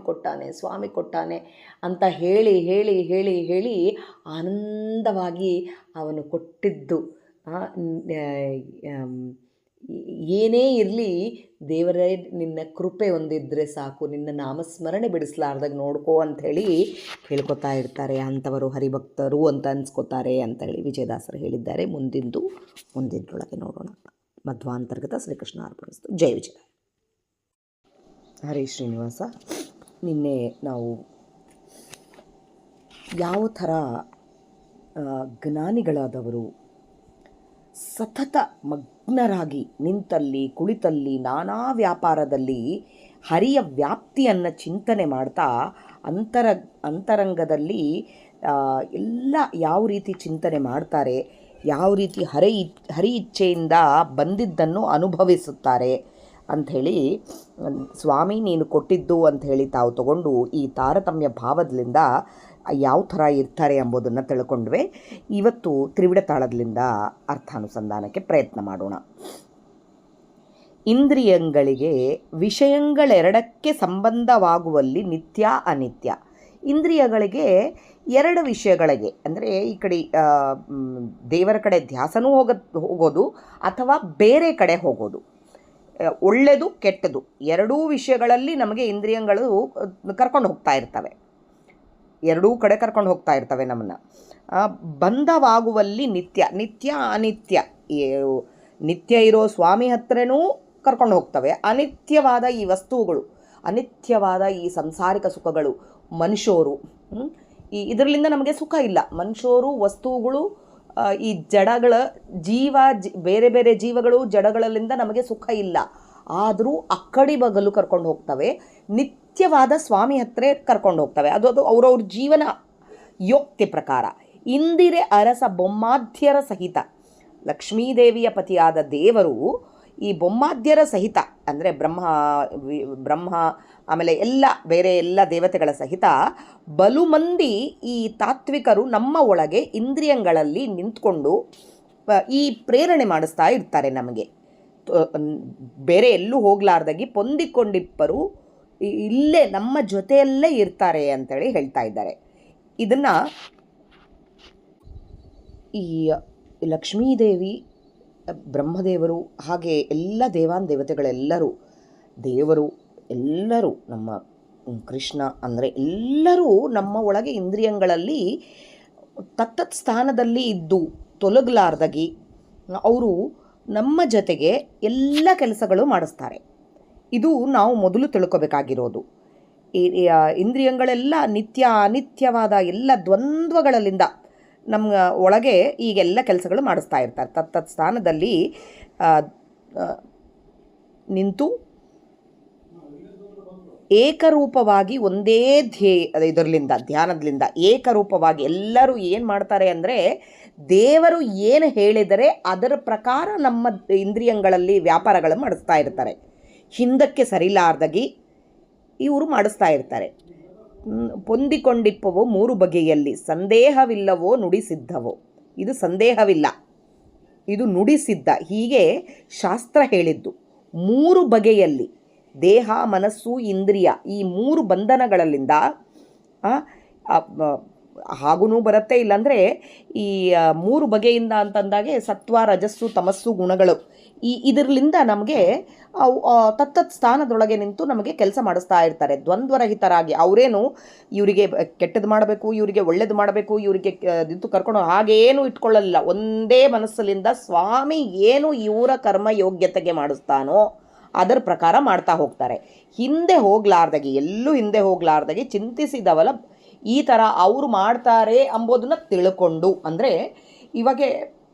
ಕೊಟ್ಟಾನೆ ಅಂತ ಹೇಳಿ ಹೇಳಿ ಹೇಳಿ ಹೇಳಿ ಆನಂದವಾಗಿ ಅವನು ಕೊಟ್ಟಿದ್ದು. ಏನೇ ಇರಲಿ ದೇವರೇ ನಿನ್ನ ಕೃಪೆ ಒಂದಿದ್ದರೆ ಸಾಕು, ನಿನ್ನ ನಾಮಸ್ಮರಣೆ ಬಿಡಿಸ್ಲಾರ್ದಾಗ ನೋಡ್ಕೋ ಅಂಥೇಳಿ ಹೇಳ್ಕೊತಾ ಇರ್ತಾರೆ. ಅಂಥವರು ಹರಿಭಕ್ತರು ಅಂತ ಅನ್ಸ್ಕೊತಾರೆ ಅಂಥೇಳಿ ವಿಜಯದಾಸರು ಹೇಳಿದ್ದಾರೆ. ಮುಂದಿನದರೊಳಗೆ ನೋಡೋಣ. ಮಧ್ವಾಂತರ್ಗತ ಶ್ರೀಕೃಷ್ಣ ಅರ್ಪಣಿಸ್ತು. ಜೈ ವಿಜಯ. ಹರೇ ಶ್ರೀನಿವಾಸ. ನಿನ್ನೆ ನಾವು ಯಾವ ಥರ ಜ್ಞಾನಿಗಳಾದವರು ಸತತ ಮಗ್ನರಾಗಿ ನಿಂತಲ್ಲಿ ಕುಳಿತಲ್ಲಿ ನಾನಾ ವ್ಯಾಪಾರದಲ್ಲಿ ಹರಿಯ ವ್ಯಾಪ್ತಿಯನ್ನು ಚಿಂತನೆ ಮಾಡ್ತಾ ಅಂತರಂಗದಲ್ಲಿ ಎಲ್ಲ ಯಾವ ರೀತಿ ಚಿಂತನೆ ಮಾಡ್ತಾರೆ, ಯಾವ ರೀತಿ ಹರಿ ಇಚ್ಛೆಯಿಂದ ಬಂದಿದ್ದನ್ನು ಅನುಭವಿಸುತ್ತಾರೆ ಅಂಥೇಳಿ ಸ್ವಾಮಿ ನೀನು ಕೊಟ್ಟಿದ್ದು ಅಂಥೇಳಿ ತಾವು ತಗೊಂಡು ಈ ತಾರತಮ್ಯ ಭಾವದಿಂದ ಯಾವ ಥರ ಇರ್ತಾರೆ ಎಂಬುದನ್ನು ತಿಳ್ಕೊಂಡ್ವೆ. ಇವತ್ತು ತ್ರಿವಿಡ ತಾಳದಿಂದ ಅರ್ಥಾನುಸಂಧಾನಕ್ಕೆ ಪ್ರಯತ್ನ ಮಾಡೋಣ. ಇಂದ್ರಿಯಗಳಿಗೆ ವಿಷಯಗಳೆರಡಕ್ಕೆ ಸಂಬಂಧವಾಗುವಲ್ಲಿ ನಿತ್ಯ ಅನಿತ್ಯ. ಇಂದ್ರಿಯಗಳಿಗೆ ಎರಡು ವಿಷಯಗಳಿಗೆ, ಅಂದರೆ ಈ ಕಡೆ ದೇವರ ಕಡೆ ಧ್ಯಾಸನೂ ಹೋಗೋದು ಅಥವಾ ಬೇರೆ ಕಡೆ ಹೋಗೋದು, ಒಳ್ಳೆಯದು ಕೆಟ್ಟದು ಎರಡೂ ವಿಷಯಗಳಲ್ಲಿ ನಮಗೆ ಇಂದ್ರಿಯಗಳು ಕರ್ಕೊಂಡು ಹೋಗ್ತಾ ಇರ್ತವೆ, ಎರಡೂ ಕಡೆ ಕರ್ಕೊಂಡು ಹೋಗ್ತಾ ಇರ್ತವೆ ನಮ್ಮನ್ನು. ಬಂಧವಾಗುವಲ್ಲಿ ನಿತ್ಯ ಅನಿತ್ಯ. ನಿತ್ಯ ಇರೋ ಸ್ವಾಮಿ ಹತ್ರನೂ ಕರ್ಕೊಂಡು ಹೋಗ್ತವೆ. ಅನಿತ್ಯವಾದ ಈ ವಸ್ತುಗಳು, ಅನಿತ್ಯವಾದ ಈ ಸಂಸಾರಿಕ ಸುಖಗಳು, ಮನುಷ್ಯರು, ಇದರಿಂದ ನಮಗೆ ಸುಖ ಇಲ್ಲ. ಮನುಷ್ಯರು, ವಸ್ತುಗಳು, ಈ ಜಡಗಳ ಬೇರೆ ಬೇರೆ ಜೀವಗಳು, ಜಡಗಳಲ್ಲಿಂದ ನಮಗೆ ಸುಖ ಇಲ್ಲ. ಆದರೂ ಅಕ್ಕಡಿ ಬಗಲು ಕರ್ಕೊಂಡು ಹೋಗ್ತವೆ. ನಿತ್ಯವಾದ ಸ್ವಾಮಿ ಹತ್ರ ಕರ್ಕೊಂಡು ಹೋಗ್ತವೆ. ಅದು ಅವ್ರವ್ರ ಜೀವನ ಯೋಕ್ತಿ ಪ್ರಕಾರ. ಇಂದಿರೆ ಅರಸ ಬೊಮ್ಮಾದ್ಯರ ಸಹಿತ, ಲಕ್ಷ್ಮೀದೇವಿಯ ಪತಿಯಾದ ದೇವರು ಈ ಬೊಮ್ಮಾದ್ಯರ ಸಹಿತ, ಅಂದರೆ ಬ್ರಹ್ಮ ಆಮೇಲೆ ಬೇರೆ ಎಲ್ಲ ದೇವತೆಗಳ ಸಹಿತ ಬಲು ಮಂದಿ ಈ ತಾತ್ವಿಕರು ನಮ್ಮ ಒಳಗೆ ಇಂದ್ರಿಯಗಳಲ್ಲಿ ನಿಂತ್ಕೊಂಡು ಈ ಪ್ರೇರಣೆ ಮಾಡಿಸ್ತಾ ಇರ್ತಾರೆ ನಮಗೆ. ಬೇರೆ ಎಲ್ಲೂ ಹೋಗ್ಲಾರ್ದಾಗಿ ಪೊಂದಿಕೊಂಡಿಪ್ಪರು ಇಲ್ಲೇ ನಮ್ಮ ಜೊತೆಯಲ್ಲೇ ಇರ್ತಾರೆ ಅಂತೇಳಿ ಹೇಳ್ತಾ ಇದ್ದಾರೆ. ಇದನ್ನು ಈ ಲಕ್ಷ್ಮೀದೇವಿ, ಬ್ರಹ್ಮದೇವರು, ಹಾಗೆ ಎಲ್ಲ ದೇವತೆಗಳೆಲ್ಲರೂ, ದೇವರು ಎಲ್ಲರೂ, ನಮ್ಮ ಕೃಷ್ಣ ಅಂದರೆ ಎಲ್ಲರೂ ನಮ್ಮ ಒಳಗೆ ಇಂದ್ರಿಯಗಳಲ್ಲಿ ತತ್ತತ್ ಸ್ಥಾನದಲ್ಲಿ ಇದ್ದು ತೊಲಗಲಾರ್ದಾಗಿ ಅವರು ನಮ್ಮ ಜೊತೆಗೆ ಎಲ್ಲ ಕೆಲಸಗಳು ಮಾಡಿಸ್ತಾರೆ. ಇದು ನಾವು ಮೊದಲು ತಿಳ್ಕೊಬೇಕಾಗಿರೋದು. ಇಂದ್ರಿಯಗಳೆಲ್ಲ ನಿತ್ಯ ಅನಿತ್ಯವಾದ ಎಲ್ಲ ದ್ವಂದ್ವಗಳಲ್ಲಿಂದ ನಮ್ಮ ಒಳಗೆ ಈಗೆಲ್ಲ ಕೆಲಸಗಳು ಮಾಡಿಸ್ತಾ ಇರ್ತಾರೆ. ತತ್ತತ್ ಸ್ಥಾನದಲ್ಲಿ ನಿಂತು ಏಕರೂಪವಾಗಿ ಒಂದೇ ಇದರಲ್ಲಿಂದ ಧ್ಯಾನದಿಂದ ಏಕರೂಪವಾಗಿ ಎಲ್ಲರೂ ಏನು ಮಾಡ್ತಾರೆ ಅಂದರೆ, ದೇವರು ಏನು ಹೇಳಿದರೆ ಅದರ ಪ್ರಕಾರ ನಮ್ಮ ಇಂದ್ರಿಯಗಳಲ್ಲಿ ವ್ಯಾಪಾರಗಳು ಮಾಡಿಸ್ತಾ ಇರ್ತಾರೆ. ಹಿಂದಕ್ಕೆ ಸರಿಲಾರ್ದಾಗಿ ಇವರು ಮಾಡಿಸ್ತಾ ಇರ್ತಾರೆ. ಪೊಂದಿಕೊಂಡಿಪ್ಪವೋ ಮೂರು ಬಗೆಯಲ್ಲಿ, ಸಂದೇಹವಿಲ್ಲವೋ ನುಡಿಸಿದ್ದವೋ. ಇದು ಸಂದೇಹವಿಲ್ಲ, ಇದು ನುಡಿಸಿದ್ದ. ಹೀಗೆ ಶಾಸ್ತ್ರ ಹೇಳಿದ್ದು ಮೂರು ಬಗೆಯಲ್ಲಿ, ದೇಹ, ಮನಸ್ಸು, ಇಂದ್ರಿಯ, ಈ ಮೂರು ಬಂಧನಗಳಲ್ಲಿಂದ ಹಾಗೂ ಬರುತ್ತೆ. ಇಲ್ಲಾಂದರೆ ಈ ಮೂರು ಬಗೆಯಿಂದ ಅಂತಂದಾಗೆ ಸತ್ವ, ರಜಸ್ಸು, ತಮಸ್ಸು ಗುಣಗಳು ಇದರಲ್ಲಿಂದ ನಮಗೆ ತತ್ತತ್ ಸ್ಥಾನದೊಳಗೆ ನಿಂತು ನಮಗೆ ಕೆಲಸ ಮಾಡಿಸ್ತಾ ಇರ್ತಾರೆ ದ್ವಂದ್ವರಹಿತರಾಗಿ. ಅವರೇನು ಇವರಿಗೆ ಕೆಟ್ಟದ್ದು ಮಾಡಬೇಕು, ಇವರಿಗೆ ಒಳ್ಳೇದು ಮಾಡಬೇಕು, ಇವರಿಗೆ ನಿಂತು ಕರ್ಕೊಂಡು ಹಾಗೇನು ಇಟ್ಕೊಳ್ಳಲ್ಲ. ಒಂದೇ ಮನಸ್ಸಲ್ಲಿಂದ ಸ್ವಾಮಿ ಏನು ಇವರ ಕರ್ಮ ಯೋಗ್ಯತೆಗೆ ಮಾಡಿಸ್ತಾನೋ ಅದರ ಪ್ರಕಾರ ಮಾಡ್ತಾ ಹೋಗ್ತಾರೆ. ಹಿಂದೆ ಹೋಗ್ಲಾರ್ದಾಗಿ, ಎಲ್ಲೂ ಹಿಂದೆ ಹೋಗ್ಲಾರ್ದಾಗಿ ಚಿಂತಿಸಿದವಲ ಈ ಥರ ಅವರು ಮಾಡ್ತಾರೆ ಅಂಬೋದನ್ನು ತಿಳ್ಕೊಂಡು, ಅಂದರೆ ಇವಾಗ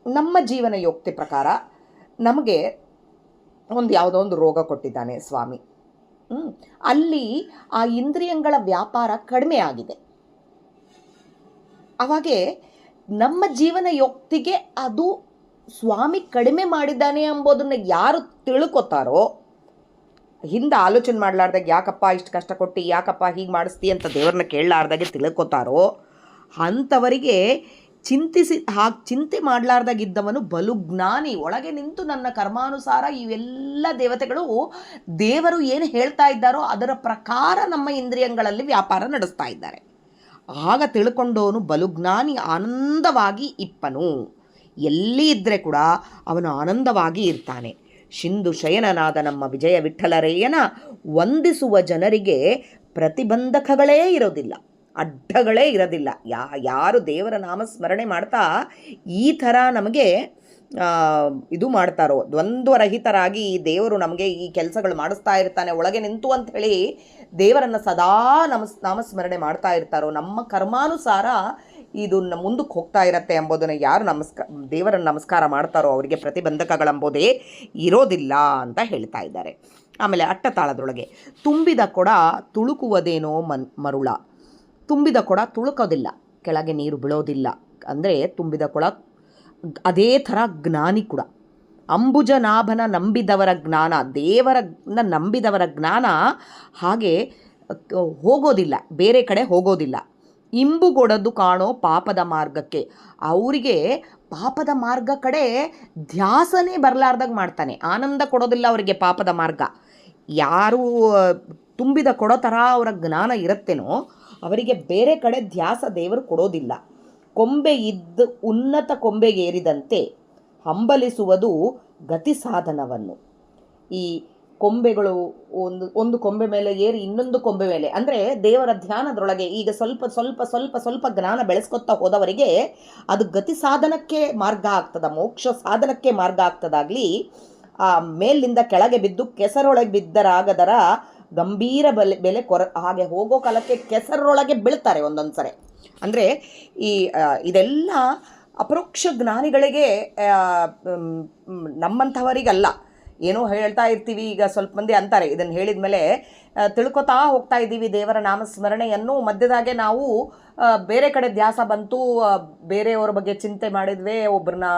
ನಮ್ಮ ಜೀವನ ಯೋಕ್ತಿ ಪ್ರಕಾರ ನಮಗೆ ಯಾವುದೋ ಒಂದು ರೋಗ ಕೊಟ್ಟಿದ್ದಾನೆ ಸ್ವಾಮಿ. ಅಲ್ಲಿ ಆ ಇಂದ್ರಿಯಗಳ ವ್ಯಾಪಾರ ಕಡಿಮೆ ಆಗಿದೆ. ಅವಾಗೆ ನಮ್ಮ ಜೀವನ ಯೋಕ್ತಿಗೆ ಅದು ಸ್ವಾಮಿ ಕಡಿಮೆ ಮಾಡಿದ್ದಾನೆ ಎಂಬುದನ್ನು ಯಾರು ತಿಳ್ಕೊತಾರೋ, ಹಿಂದೆ ಆಲೋಚನೆ ಮಾಡಲಾರ್ದಾಗ ಯಾಕಪ್ಪ ಇಷ್ಟು ಕಷ್ಟ ಕೊಟ್ಟು, ಯಾಕಪ್ಪ ಹೀಗೆ ಮಾಡಿಸ್ತಿ ಅಂತ ದೇವ್ರನ್ನ ಕೇಳಲಾರ್ದಾಗೆ ತಿಳ್ಕೊತಾರೋ ಅಂಥವರಿಗೆ ಚಿಂತೆ ಮಾಡಲಾರ್ದಾಗಿದ್ದವನು ಬಲು ಜ್ಞಾನಿ. ಒಳಗೆ ನಿಂತು ನನ್ನ ಕರ್ಮಾನುಸಾರ ಇವೆಲ್ಲ ದೇವತೆಗಳು ದೇವರು ಏನು ಹೇಳ್ತಾ ಇದ್ದಾರೋ ಅದರ ಪ್ರಕಾರ ನಮ್ಮ ಇಂದ್ರಿಯಗಳಲ್ಲಿ ವ್ಯಾಪಾರ ನಡೆಸ್ತಾ ಇದ್ದಾರೆ. ಆಗ ತಿಳ್ಕೊಂಡವನು ಬಲು ಜ್ಞಾನಿ, ಆನಂದವಾಗಿ ಇಪ್ಪನು. ಎಲ್ಲಿ ಇದ್ದರೆ ಕೂಡ ಅವನು ಆನಂದವಾಗಿ ಇರ್ತಾನೆ. ಶಿಂದು ಶಯನನಾದ ನಮ್ಮ ವಿಜಯ ವಿಠ್ಠಲರೇಯನ ವಂದಿಸುವ ಜನರಿಗೆ ಪ್ರತಿಬಂಧಕಗಳೇ ಇರೋದಿಲ್ಲ, ಅಡ್ಡಗಳೇ ಇರೋದಿಲ್ಲ. ಯಾರು ದೇವರ ನಾಮಸ್ಮರಣೆ ಮಾಡ್ತಾ ಈ ಥರ ನಮಗೆ ಇದು ಮಾಡ್ತಾರೋ, ದ್ವಂದ್ವರಹಿತರಾಗಿ ದೇವರು ನಮಗೆ ಈ ಕೆಲಸಗಳು ಮಾಡಿಸ್ತಾ ಇರ್ತಾನೆ ಒಳಗೆ ನಿಂತು ಅಂಥೇಳಿ ದೇವರನ್ನು ಸದಾ ನಾಮಸ್ಮರಣೆ ಮಾಡ್ತಾ ಇರ್ತಾರೋ, ನಮ್ಮ ಕರ್ಮಾನುಸಾರ ಇದು ಮುಂದಕ್ಕೆ ಹೋಗ್ತಾ ಇರತ್ತೆ ಎಂಬುದನ್ನು ಯಾರು ದೇವರನ್ನು ನಮಸ್ಕಾರ ಮಾಡ್ತಾರೋ ಅವರಿಗೆ ಪ್ರತಿಬಂಧಕಗಳೆಂಬುದೇ ಇರೋದಿಲ್ಲ ಅಂತ ಹೇಳ್ತಾ ಇದ್ದಾರೆ. ಆಮೇಲೆ ಅಟ್ಟತಾಳದೊಳಗೆ ತುಂಬಿದ ಕೊಡ ತುಳುಕುವುದೇನೋ ಮರುಳ. ತುಂಬಿದ ಕೊಡ ತುಳುಕೋದಿಲ್ಲ, ಕೆಳಗೆ ನೀರು ಬೀಳೋದಿಲ್ಲ. ಅಂದರೆ ತುಂಬಿದ ಕೊಡ ಅದೇ ಥರ ಜ್ಞಾನಿ ಕೂಡ. ಅಂಬುಜನಾಭನ ನಂಬಿದವರ ಜ್ಞಾನ, ದೇವರನ್ನ ನಂಬಿದವರ ಜ್ಞಾನ ಹಾಗೆ ಹೋಗೋದಿಲ್ಲ, ಬೇರೆ ಕಡೆ ಹೋಗೋದಿಲ್ಲ. ಇಂಬುಗೊಡದು ಕಾಣೋ ಪಾಪದ ಮಾರ್ಗಕ್ಕೆ, ಅವರಿಗೆ ಪಾಪದ ಮಾರ್ಗ ಕಡೆ ಧ್ಯಾಸನೇ ಬರಲಾರ್ದಾಗ ಮಾಡ್ತಾನೆ. ಆನಂದ ಕೊಡೋದಿಲ್ಲ ಅವರಿಗೆ ಪಾಪದ ಮಾರ್ಗ. ಯಾರು ತುಂಬಿದ ಕೊಡೋ ಥರ ಅವರ ಜ್ಞಾನ ಇರುತ್ತೇನೋ ಅವರಿಗೆ ಬೇರೆ ಕಡೆ ಧ್ಯಾಸ ದೇವರು ಕೊಡೋದಿಲ್ಲ. ಕೊಂಬೆ ಇದ್ದು ಉನ್ನತ ಕೊಂಬೆಗೆ ಏರಿದಂತೆ ಹಂಬಲಿಸುವುದು ಗತಿ ಸಾಧನವನ್ನು. ಈ ಕೊಂಬೆಗಳು ಒಂದು ಕೊಂಬೆ ಮೇಲೆ ಏರಿ ಇನ್ನೊಂದು ಕೊಂಬೆ ಮೇಲೆ, ಅಂದರೆ ದೇವರ ಧ್ಯಾನದೊಳಗೆ ಈಗ ಸ್ವಲ್ಪ ಸ್ವಲ್ಪ ಸ್ವಲ್ಪ ಸ್ವಲ್ಪ ಜ್ಞಾನ ಬೆಳೆಸ್ಕೊತಾ ಹೋದವರಿಗೆ ಅದು ಗತಿ ಸಾಧನಕ್ಕೆ ಮಾರ್ಗ ಆಗ್ತದ, ಮೋಕ್ಷ ಸಾಧನಕ್ಕೆ ಮಾರ್ಗ ಆಗ್ತದಾಗಲಿ. ಆ ಮೇಲಿಂದ ಕೆಳಗೆ ಬಿದ್ದು ಕೆಸರೊಳಗೆ ಬಿದ್ದರಾಗದರ ಗಂಭೀರ ಬೆಲೆ ಹಾಗೆ ಹೋಗೋ ಕಾಲಕ್ಕೆ ಕೆಸರೊಳಗೆ ಬೀಳ್ತಾರೆ ಒಂದೊಂದು ಸರಿ. ಅಂದರೆ ಇದೆಲ್ಲ ಅಪರೋಕ್ಷ ಜ್ಞಾನಿಗಳಿಗೆ, ನಮ್ಮಂಥವರಿಗಲ್ಲ. ಏನೋ ಹೇಳ್ತಾ ಇರ್ತೀವಿ, ಈಗ ಸ್ವಲ್ಪ ಮಂದಿ ಅಂತಾರೆ ಇದನ್ನು ಹೇಳಿದ ಮೇಲೆ ತಿಳ್ಕೊತಾ ಹೋಗ್ತಾ ಇದ್ದೀವಿ ದೇವರ ನಾಮಸ್ಮರಣೆಯನ್ನು, ಮಧ್ಯದಾಗೆ ನಾವು ಬೇರೆ ಕಡೆ ಧ್ಯಾಸ ಬಂತು, ಬೇರೆಯವ್ರ ಬಗ್ಗೆ ಚಿಂತೆ ಮಾಡಿದ್ವಿ, ಒಬ್ಬರನ್ನ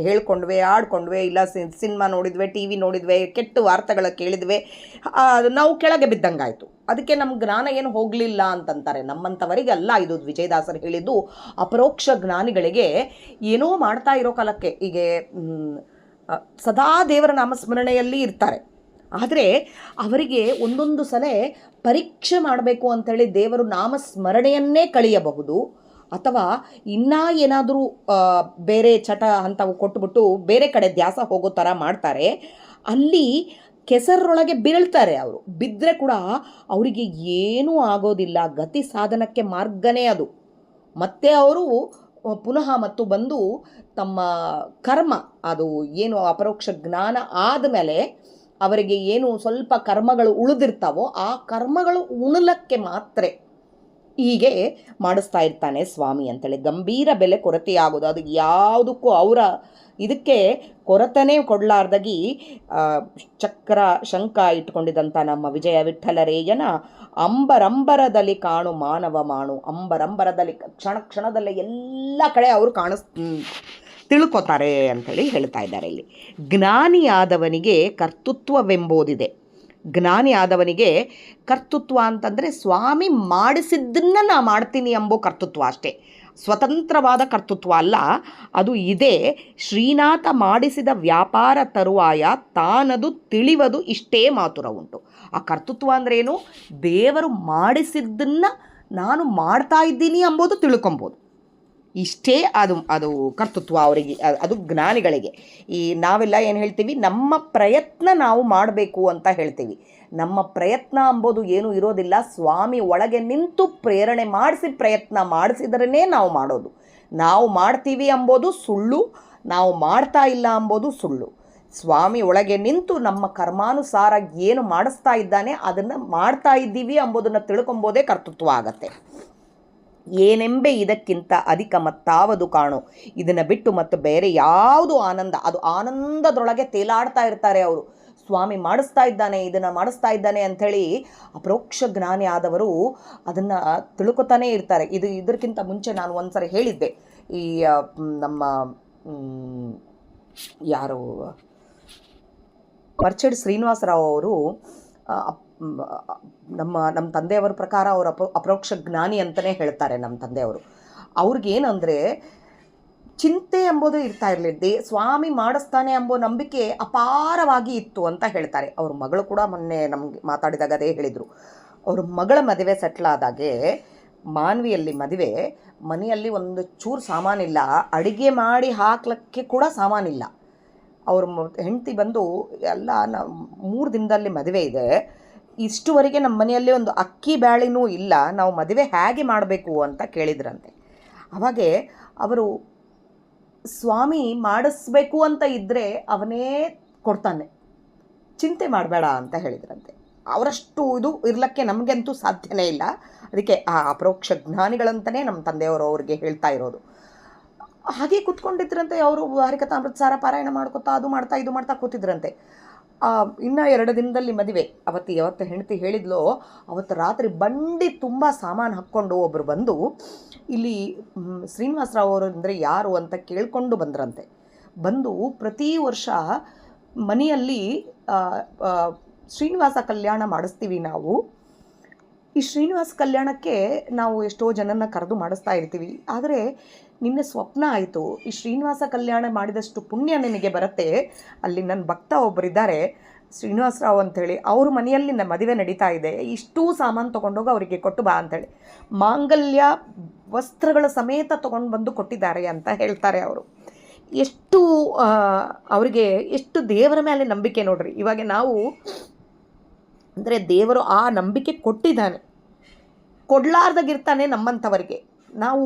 ಹೇಳ್ಕೊಂಡ್ವಿ, ಆಡ್ಕೊಂಡ್ವಿ, ಇಲ್ಲ ಸಿನಿಮಾ ನೋಡಿದ್ವಿ, ಟಿ ವಿ ನೋಡಿದ್ವಿ, ಕೆಟ್ಟ ವಾರ್ತೆಗಳ ಕೇಳಿದ್ವಿ, ನಾವು ಕೆಳಗೆ ಬಿದ್ದಂಗಾಯಿತು, ಅದಕ್ಕೆ ನಮ್ಮ ಜ್ಞಾನ ಏನು ಹೋಗಲಿಲ್ಲ ಅಂತಂತಾರೆ. ನಮ್ಮಂಥವರಿಗಲ್ಲ ಇದು ವಿಜಯದಾಸರು ಹೇಳಿದ್ದು. ಅಪರೋಕ್ಷ ಜ್ಞಾನಿಗಳಿಗೆ ಏನೋ ಮಾಡ್ತಾ ಇರೋ ಕಾಲಕ್ಕೆ ಹೀಗೆ ಸದಾ ದೇವರ ನಾಮಸ್ಮರಣೆಯಲ್ಲಿ ಇರ್ತಾರೆ. ಆದರೆ ಅವರಿಗೆ ಒಂದೊಂದು ಸಲ ಪರೀಕ್ಷೆ ಮಾಡಬೇಕು ಅಂಥೇಳಿ ದೇವರು ನಾಮಸ್ಮರಣೆಯನ್ನೇ ಕಳೆಯಬಹುದು, ಅಥವಾ ಇನ್ನೂ ಏನಾದರೂ ಬೇರೆ ಚಟ ಅಂಥವು ಕೊಟ್ಬಿಟ್ಟು ಬೇರೆ ಕಡೆ ಧ್ಯಾಸ ಹೋಗೋ ಥರ ಮಾಡ್ತಾರೆ. ಅಲ್ಲಿ ಕೆಸರೊಳಗೆ ಬೀಳ್ತಾರೆ. ಅವರು ಬಿದ್ದರೆ ಕೂಡ ಅವರಿಗೆ ಏನೂ ಆಗೋದಿಲ್ಲ, ಗತಿ ಸಾಧನಕ್ಕೆ ಮಾರ್ಗನೇ ಅದು. ಮತ್ತೆ ಅವರು ಪುನಃ ಮತ್ತು ಬಂದು ತಮ್ಮ ಕರ್ಮ, ಅದು ಏನು ಅಪರೋಕ್ಷ ಜ್ಞಾನ ಆದಮೇಲೆ ಅವರಿಗೆ ಏನು ಸ್ವಲ್ಪ ಕರ್ಮಗಳು ಉಳಿದಿರ್ತಾವೋ ಆ ಕರ್ಮಗಳು ಉಣಲಕ್ಕೆ ಮಾತ್ರ ಹೀಗೆ ಮಾಡಿಸ್ತಾ ಇರ್ತಾನೆ ಸ್ವಾಮಿ ಅಂತೇಳಿ. ಗಂಭೀರ ಬೆಲೆ ಕೊರತೆಯಾಗೋದು, ಅದು ಯಾವುದಕ್ಕೂ ಅವರ ಇದಕ್ಕೆ ಕೊರತೆನೇ ಕೊಡಲಾರ್ದಾಗಿ ಚಕ್ರ ಶಂಕ ಇಟ್ಕೊಂಡಿದ್ದಂಥ ನಮ್ಮ ವಿಜಯ ವಿಠ್ಠಲರೇಯನ ಅಂಬರಂಬರದಲ್ಲಿ ಕಾಣು ಮಾನವ ಮಾಣು. ಅಂಬರಂಬರದಲ್ಲಿ ಕ್ಷಣ ಕ್ಷಣದಲ್ಲೇ ಎಲ್ಲ ಕಡೆ ಅವರು ತಿಳ್ಕೊತಾರೆ ಅಂಥೇಳಿ ಹೇಳ್ತಾ ಇದ್ದಾರೆ ಇಲ್ಲಿ. ಜ್ಞಾನಿಯಾದವನಿಗೆ ಕರ್ತೃತ್ವವೆಂಬುದಿದೆ. ಜ್ಞಾನಿ ಆದವನಿಗೆ ಕರ್ತೃತ್ವ ಅಂತಂದರೆ ಸ್ವಾಮಿ ಮಾಡಿಸಿದ್ದನ್ನು ನಾ ಮಾಡ್ತೀನಿ ಎಂಬೋ ಕರ್ತೃತ್ವ ಅಷ್ಟೇ, ಸ್ವತಂತ್ರವಾದ ಕರ್ತೃತ್ವ ಅಲ್ಲ. ಅದು ಇದೆ. ಶ್ರೀನಾಥ ಮಾಡಿಸಿದ ವ್ಯಾಪಾರ ತರುವಾಯ ತಾನದು ತಿಳಿವದು ಇಷ್ಟೇ ಮಾತುರ ಉಂಟು. ಆ ಕರ್ತೃತ್ವ ಅಂದ್ರೇನು? ದೇವರು ಮಾಡಿಸಿದ್ದನ್ನು ನಾನು ಮಾಡ್ತಾ ಇದ್ದೀನಿ ಎಂಬುದು ತಿಳ್ಕೊಬೋದು, ಇಷ್ಟೇ ಅದು ಕರ್ತೃತ್ವ ಅವರಿಗೆ, ಅದು ಜ್ಞಾನಿಗಳಿಗೆ. ಈ ನಾವೆಲ್ಲ ಏನು ಹೇಳ್ತೀವಿ, ನಮ್ಮ ಪ್ರಯತ್ನ ನಾವು ಮಾಡಬೇಕು ಅಂತ ಹೇಳ್ತೀವಿ. ನಮ್ಮ ಪ್ರಯತ್ನ ಅಂಬೋದು ಏನೂ ಇರೋದಿಲ್ಲ. ಸ್ವಾಮಿ ಒಳಗೆ ನಿಂತು ಪ್ರೇರಣೆ ಮಾಡಿಸಿ ಪ್ರಯತ್ನ ಮಾಡಿಸಿದ್ರೇ ನಾವು ಮಾಡೋದು. ನಾವು ಮಾಡ್ತೀವಿ ಅಂಬೋದು ಸುಳ್ಳು, ನಾವು ಮಾಡ್ತಾ ಇಲ್ಲ ಅಂಬೋದು ಸುಳ್ಳು. ಸ್ವಾಮಿ ಒಳಗೆ ನಿಂತು ನಮ್ಮ ಕರ್ಮಾನುಸಾರ ಏನು ಮಾಡಿಸ್ತಾ ಇದ್ದಾನೆ ಅದನ್ನು ಮಾಡ್ತಾ ಇದ್ದೀವಿ ಅಂಬೋದನ್ನು ತಿಳ್ಕೊಂಬೋದೇ ಕರ್ತೃತ್ವ ಆಗತ್ತೆ. ಏನೆಂಬೆ ಇದಕ್ಕಿಂತ ಅಧಿಕ ಮತ್ತಾವುದು ಕಾಣು. ಇದನ್ನು ಬಿಟ್ಟು ಮತ್ತು ಬೇರೆ ಯಾವುದು ಆನಂದ, ಅದು ಆನಂದದೊಳಗೆ ತೇಲಾಡ್ತಾ ಇರ್ತಾರೆ ಅವರು. ಸ್ವಾಮಿ ಮಾಡಿಸ್ತಾ ಇದ್ದಾನೆ, ಇದನ್ನು ಮಾಡಿಸ್ತಾ ಇದ್ದಾನೆ ಅಂಥೇಳಿ ಅಪರೋಕ್ಷ ಜ್ಞಾನಿ ಆದವರು ಅದನ್ನು ತಿಳ್ಕೊತಾನೇ ಇರ್ತಾರೆ. ಇದಕ್ಕಿಂತ ಮುಂಚೆ ನಾನು ಒಂದು ಸರಿ ಹೇಳಿದ್ದೆ, ಈ ನಮ್ಮ ಯಾರು ಮರ್ಚಡ್ ಶ್ರೀನಿವಾಸರಾವ್ ಅವರು ನಮ್ಮ ತಂದೆಯವರ ಪ್ರಕಾರ ಅವರು ಅಪರೋಕ್ಷ ಜ್ಞಾನಿ ಅಂತಲೇ ಹೇಳ್ತಾರೆ. ನಮ್ಮ ತಂದೆಯವರು ಅವ್ರಿಗೇನಂದರೆ ಚಿಂತೆ ಎಂಬುದು ಇರ್ತಾ ಇರಲಿದ್ದೆ, ಸ್ವಾಮಿ ಮಾಡಿಸ್ತಾನೆ ಎಂಬೋ ನಂಬಿಕೆ ಅಪಾರವಾಗಿ ಇತ್ತು ಅಂತ ಹೇಳ್ತಾರೆ. ಅವ್ರ ಮಗಳು ಕೂಡ ಮೊನ್ನೆ ನಮಗೆ ಮಾತಾಡಿದಾಗ ಅದೇ ಹೇಳಿದರು. ಅವ್ರ ಮಗಳ ಮದುವೆ ಸೆಟ್ಲಾದಾಗೆ ಮಾನ್ವಿಯಲ್ಲಿ ಮದುವೆ, ಮನೆಯಲ್ಲಿ ಒಂದು ಚೂರು ಸಾಮಾನಿಲ್ಲ, ಅಡುಗೆ ಮಾಡಿ ಹಾಕ್ಲಿಕ್ಕೆ ಕೂಡ ಸಾಮಾನಿಲ್ಲ. ಅವ್ರ ಹೆಂಡತಿ ಬಂದು ಎಲ್ಲ 3 ದಿನದಲ್ಲಿ ಮದುವೆ ಇದೆ, ಇಷ್ಟುವರೆಗೆ ನಮ್ಮ ಮನೆಯಲ್ಲಿ ಒಂದು ಅಕ್ಕಿ ಬ್ಯಾಳಿನೂ ಇಲ್ಲ, ನಾವು ಮದುವೆ ಹೇಗೆ ಮಾಡಬೇಕು ಅಂತ ಕೇಳಿದ್ರಂತೆ. ಅವಾಗೆ ಅವರು ಸ್ವಾಮಿ ಮಾಡಿಸ್ಬೇಕು ಅಂತ ಇದ್ದರೆ ಅವನೇ ಕೊಡ್ತಾನೆ, ಚಿಂತೆ ಮಾಡಬೇಡ ಅಂತ ಹೇಳಿದ್ರಂತೆ. ಅವರಷ್ಟು ಇದು ಇರ್ಲಿಕ್ಕೆ ನಮಗಂತೂ ಸಾಧ್ಯನೇ ಇಲ್ಲ. ಅದಕ್ಕೆ ಆ ಅಪರೋಕ್ಷ ಜ್ಞಾನಿಗಳಂತಲೇ ನಮ್ಮ ತಂದೆಯವರು ಅವ್ರಿಗೆ ಹೇಳ್ತಾ ಇರೋದು. ಹಾಗೆ ಕೂತ್ಕೊಂಡಿದ್ರಂತೆ ಅವರು, ಹರಿಕಥಾಮೃತಸಾರ ಪಾರಾಯಣ ಮಾಡ್ಕೊತಾ ಅದು ಮಾಡ್ತಾ ಇದು ಮಾಡ್ತಾ ಕೂತಿದ್ರಂತೆ. ಇನ್ನು 2 ದಿನದಲ್ಲಿ ಮದುವೆ. ಯಾವತ್ತು ಹೆಂಡತಿ ಹೇಳಿದ್ಲೋ ಅವತ್ತು ರಾತ್ರಿ ಬಂಡಿ ತುಂಬ ಸಾಮಾನು ಹಾಕ್ಕೊಂಡು ಒಬ್ಬರು ಬಂದು ಇಲ್ಲಿ ಶ್ರೀನಿವಾಸರಾವ್ ಅವರು ಅಂದರೆ ಯಾರು ಅಂತ ಕೇಳಿಕೊಂಡು ಬಂದ್ರಂತೆ. ಬಂದು ಪ್ರತಿ ವರ್ಷ ಮನೆಯಲ್ಲಿ ಶ್ರೀನಿವಾಸ ಕಲ್ಯಾಣ ಮಾಡಿಸ್ತೀವಿ ನಾವು. ಈ ಶ್ರೀನಿವಾಸ ಕಲ್ಯಾಣಕ್ಕೆ ನಾವು ಎಷ್ಟೋ ಜನನ ಕರೆದು ಮಾಡಿಸ್ತಾ ಇರ್ತೀವಿ. ಆದರೆ ನಿನ್ನೆ ಸ್ವಪ್ನ ಆಯಿತು, ಈ ಶ್ರೀನಿವಾಸ ಕಲ್ಯಾಣ ಮಾಡಿದಷ್ಟು ಪುಣ್ಯ ನಿನಗೆ ಬರುತ್ತೆ. ಅಲ್ಲಿ ನನ್ನ ಭಕ್ತ ಒಬ್ಬರಿದ್ದಾರೆ ಶ್ರೀನಿವಾಸರಾವ್ ಅಂಥೇಳಿ, ಅವ್ರ ಮನೆಯಲ್ಲಿ ನನ್ನ ಮದುವೆ ನಡೀತಾ ಇದೆ, ಇಷ್ಟೂ ಸಾಮಾನು ತೊಗೊಂಡೋಗಿ ಅವರಿಗೆ ಕೊಟ್ಟು ಬಾ ಅಂಥೇಳಿ ಮಾಂಗಲ್ಯ ವಸ್ತ್ರಗಳ ಸಮೇತ ತೊಗೊಂಡು ಬಂದು ಕೊಟ್ಟಿದ್ದಾರೆ ಅಂತ ಹೇಳ್ತಾರೆ ಅವರು. ಎಷ್ಟು ಅವರಿಗೆ ಎಷ್ಟು ದೇವರ ಮೇಲೆ ನಂಬಿಕೆ ನೋಡ್ರಿ. ಇವಾಗ ನಾವು ಅಂದರೆ ದೇವರು ಆ ನಂಬಿಕೆ ಕೊಟ್ಟಿದ್ದಾನೆ, ಕೊಡಲಾರ್ದಾಗಿರ್ತಾನೆ ನಮ್ಮಂಥವರಿಗೆ. ನಾವು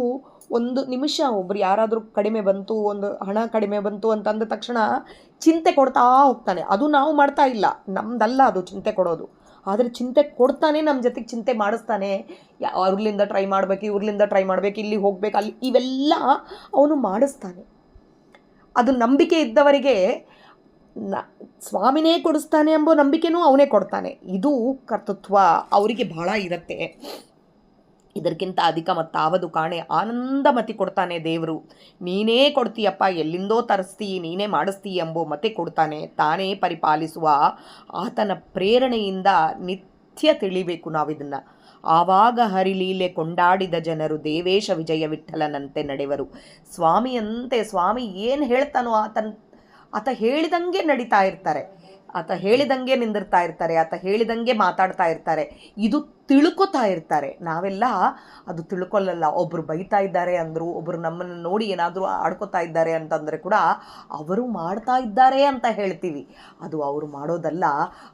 ಒಂದು ನಿಮಿಷ ಒಬ್ರು ಯಾರಾದರೂ ಕಡಿಮೆ ಬಂತು, ಒಂದು ಹಣ ಕಡಿಮೆ ಬಂತು ಅಂತ ಅಂದ ತಕ್ಷಣ ಚಿಂತೆ ಕೊಡ್ತಾ ಹೋಗ್ತಾನೆ. ಅದು ನಾವು ಮಾಡ್ತಾ ಇಲ್ಲ, ನಮ್ದಲ್ಲ ಅದು ಚಿಂತೆ ಕೊಡೋದು. ಆದರೆ ಚಿಂತೆ ಕೊಡ್ತಾನೆ, ನಮ್ಮ ಜೊತೆಗೆ ಚಿಂತೆ ಮಾಡಿಸ್ತಾನೆ. ಅವ್ರಲಿಂದ ಟ್ರೈ ಮಾಡಬೇಕು, ಇವ್ರಲಿಂದ ಟ್ರೈ ಮಾಡಬೇಕು, ಇಲ್ಲಿ ಹೋಗ್ಬೇಕು, ಅಲ್ಲಿ ಇವೆಲ್ಲ ಅವನು ಮಾಡಿಸ್ತಾನೆ. ಅದು ನಂಬಿಕೆ ಇದ್ದವರಿಗೆ ಸ್ವಾಮಿನೇ ಕೊಡಿಸ್ತಾನೆ ಎಂಬೋ ನಂಬಿಕೆನೂ ಅವನೇ ಕೊಡ್ತಾನೆ. ಇದು ಕರ್ತೃತ್ವ ಅವರಿಗೆ ಬಹಳ ಇರುತ್ತೆ. ಇದಕ್ಕಿಂತ ಅಧಿಕ ಮತ್ತಾವದು ಕಾಣೆ. ಆನಂದ ಮತಿ ಕೊಡ್ತಾನೆ ದೇವರು. ನೀನೇ ಕೊಡ್ತೀಯಪ್ಪ, ಎಲ್ಲಿಂದೋ ತರಿಸ್ತೀ, ನೀನೇ ಮಾಡಿಸ್ತೀ ಎಂಬೋ ಮತಿ ಕೊಡ್ತಾನೆ. ತಾನೇ ಪರಿಪಾಲಿಸುವ ಆತನ ಪ್ರೇರಣೆಯಿಂದ ನಿತ್ಯ ತಿಳಿಬೇಕು ನಾವಿದನ್ನು. ಆವಾಗ ಹರಿಲೀಲೆ ಕೊಂಡಾಡಿದ ಜನರು ದೇವೇಶ ವಿಜಯ ವಿಠಲನಂತೆ ನಡೆವರು. ಸ್ವಾಮಿಯಂತೆ ಸ್ವಾಮಿ ಏನು ಹೇಳ್ತಾನೋ ಆತ ಹೇಳಿದಂಗೆ ನಡೀತಾ ಇರ್ತಾರೆ, ಆತ ಹೇಳಿದಂಗೆ ನಿಂದಿರ್ತಾ ಇರ್ತಾರೆ, ಆತ ಹೇಳಿದಂಗೆ ಮಾತಾಡ್ತಾ ಇರ್ತಾರೆ. ಇದು ತಿಳ್ಕೊತಾ ಇರ್ತಾರೆ. ನಾವೆಲ್ಲ ಅದು ತಿಳ್ಕೊಳ್ಳಲ್ಲ. ಒಬ್ಬರು ಬೈತಾ ಇದ್ದಾರೆ ಅಂದರು, ಒಬ್ಬರು ನಮ್ಮನ್ನು ನೋಡಿ ಏನಾದರೂ ಆಡ್ಕೋತಾ ಇದ್ದಾರೆ ಅಂತಂದರೆ ಕೂಡ ಅವರು ಮಾಡ್ತಾ ಇದ್ದಾರೆ ಅಂತ ಹೇಳ್ತೀವಿ. ಅದು ಅವರು ಮಾಡೋದಲ್ಲ,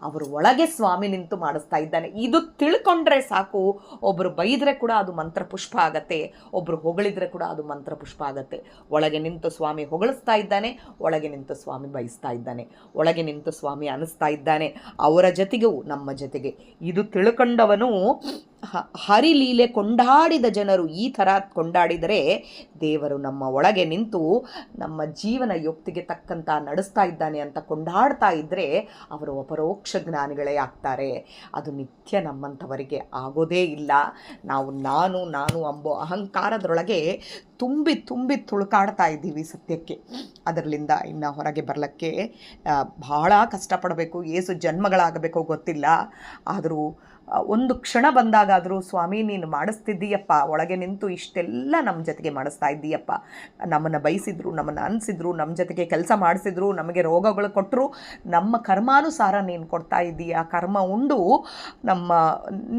ಅವರು ಒಳಗೆ ಸ್ವಾಮಿ ನಿಂತು ಮಾಡಿಸ್ತಾ ಇದ್ದಾನೆ. ಇದು ತಿಳ್ಕೊಂಡ್ರೆ ಸಾಕು. ಒಬ್ಬರು ಬೈದರೆ ಕೂಡ ಅದು ಮಂತ್ರಪುಷ್ಪ ಆಗತ್ತೆ, ಒಬ್ಬರು ಹೊಗಳಿದ್ರೆ ಕೂಡ ಅದು ಮಂತ್ರಪುಷ್ಪ ಆಗತ್ತೆ. ಒಳಗೆ ನಿಂತು ಸ್ವಾಮಿ ಹೊಗಳಿಸ್ತಾ ಇದ್ದಾನೆ, ಒಳಗೆ ನಿಂತು ಸ್ವಾಮಿ ಬಯಸ್ತಾ ಇದ್ದಾನೆ, ಒಳಗೆ ನಿಂತು ಸ್ವಾಮಿ ಅನಿಸ್ತಾ ಇದ್ದಾನೆ, ಅವರ ಜೊತೆಗೂ ನಮ್ಮ ಜೊತೆಗೆ. ಇದು ತಿಳ್ಕೊಂಡವನು ಹರಿಲೀಲೆ ಕೊಂಡಾಡಿದ ಜನರು ಈ ಥರ ಕೊಂಡಾಡಿದರೆ ದೇವರು ನಮ್ಮ ಒಳಗೆ ನಿಂತು ನಮ್ಮ ಜೀವನ ಯುಕ್ತಿಗೆ ತಕ್ಕಂತ ನಡೆಸ್ತಾ ಇದ್ದಾನೆ ಅಂತ ಕೊಂಡಾಡ್ತಾ ಇದ್ದರೆ ಅವರು ಅಪರೋಕ್ಷ ಜ್ಞಾನಿಗಳೇ ಆಗ್ತಾರೆ. ಅದು ನಿತ್ಯ ನಮ್ಮಂಥವರಿಗೆ ಆಗೋದೇ ಇಲ್ಲ. ನಾವು ನಾನು ಅಂಬೋ ಅಹಂಕಾರದೊಳಗೆ ತುಂಬಿ ತುಂಬಿ ತುಳುಕಾಡ್ತಾ ಇದ್ದೀವಿ ಸತ್ಯಕ್ಕೆ. ಅದರಲ್ಲಿಂದ ಇನ್ನು ಹೊರಗೆ ಬರಲಿಕ್ಕೆ ಭಾಳ ಕಷ್ಟಪಡಬೇಕು. ಏಸು ಜನ್ಮಗಳಾಗಬೇಕೋ ಗೊತ್ತಿಲ್ಲ. ಆದರೂ ಒಂದು ಕ್ಷಣ ಬಂದಾಗಾದರೂ ಸ್ವಾಮಿ ನೀನು ಮಾಡಿಸ್ತಿದ್ದೀಯಪ್ಪ, ಒಳಗೆ ನಿಂತು ಇಷ್ಟೆಲ್ಲ ನಮ್ಮ ಜೊತೆಗೆ ಮಾಡಿಸ್ತಾ ಇದ್ದೀಯಪ್ಪ, ನಮ್ಮನ್ನು ಬಯಸಿದ್ರು, ನಮ್ಮನ್ನು ಅನಿಸಿದ್ರು, ನಮ್ಮ ಜೊತೆಗೆ ಕೆಲಸ ಮಾಡಿಸಿದ್ರು, ನಮಗೆ ರೋಗಗಳು ಕೊಟ್ಟರು, ನಮ್ಮ ಕರ್ಮಾನುಸಾರ ನೀನು ಕೊಡ್ತಾ ಇದ್ದೀಯ. ಕರ್ಮ ಉಂಡು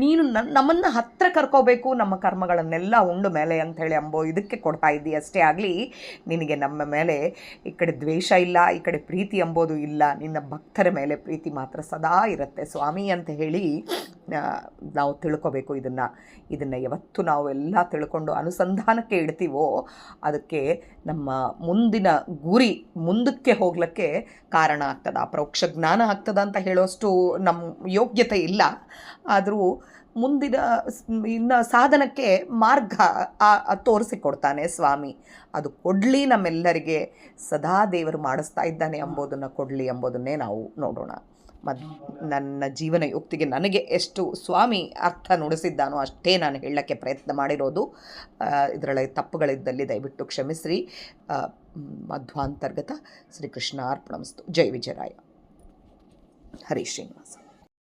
ನೀನು ನಮ್ಮನ್ನು ಹತ್ತಿರ ಕರ್ಕೋಬೇಕು, ನಮ್ಮ ಕರ್ಮಗಳನ್ನೆಲ್ಲ ಉಂಡು ಮೇಲೆ ಅಂಥೇಳಿ ಅಂಬೋ ಇದಕ್ಕೆ ಕೊಡ್ತಾ ಇದ್ದೀಯ ಅಷ್ಟೇ. ಆಗಲಿ ನಿನಗೆ ನಮ್ಮ ಮೇಲೆ ಈ ಕಡೆ ದ್ವೇಷ ಇಲ್ಲ, ಈ ಕಡೆ ಪ್ರೀತಿ ಎಂಬುದು ಇಲ್ಲ. ನಿನ್ನ ಭಕ್ತರ ಮೇಲೆ ಪ್ರೀತಿ ಮಾತ್ರ ಸದಾ ಇರುತ್ತೆ ಸ್ವಾಮಿ ಅಂತ ಹೇಳಿ ನಾವು ತಿಳ್ಕೋಬೇಕು. ಇದನ್ನು ಯಾವತ್ತು ನಾವು ಎಲ್ಲ ತಿಳ್ಕೊಂಡು ಅನುಸಂಧಾನಕ್ಕೆ ಇಡ್ತೀವೋ ಅದಕ್ಕೆ ನಮ್ಮ ಮುಂದಿನ ಗುರಿ ಮುಂದಕ್ಕೆ ಹೋಗ್ಲಿಕ್ಕೆ ಕಾರಣ ಆಗ್ತದೆ. ಅಪರೋಕ್ಷ ಜ್ಞಾನ ಆಗ್ತದೆ ಅಂತ ಹೇಳೋಷ್ಟು ನಮ್ಮ ಯೋಗ್ಯತೆ ಇಲ್ಲ. ಆದರೂ ಮುಂದಿನ ಇನ್ನು ಸಾಧನಕ್ಕೆ ಮಾರ್ಗ ತೋರಿಸಿಕೊಡ್ತಾನೆ ಸ್ವಾಮಿ. ಅದು ಕೊಡಲಿ, ನಮ್ಮೆಲ್ಲರಿಗೆ ಸದಾ ದೇವರು ಮಾಡಿಸ್ತಾ ಇದ್ದಾನೆ ಎಂಬುದನ್ನು ಕೊಡಲಿ ಎಂಬುದನ್ನೇ ನಾವು ನೋಡೋಣ. ನನ್ನ ಜೀವನ ಯುಕ್ತಿಗೆ ನನಗೆ ಎಷ್ಟು ಸ್ವಾಮಿ ಅರ್ಥ ನುಡಿಸಿದ್ದಾನೋ ಅಷ್ಟೇ ನಾನು ಹೇಳಕ್ಕೆ ಪ್ರಯತ್ನ ಮಾಡಿರೋದು. ಇದರೊಳಗೆ ತಪ್ಪುಗಳಿದ್ದಲ್ಲಿ ದಯವಿಟ್ಟು ಕ್ಷಮಿಸ್ರಿ. ಮಧ್ವಾಂತರ್ಗತ ಶ್ರೀಕೃಷ್ಣ ಅರ್ಪಣಮಸ್ತು. ಜೈ ವಿಜಯರಾಯ. ಹರಿ ಶ್ರೀನಿವಾಸ.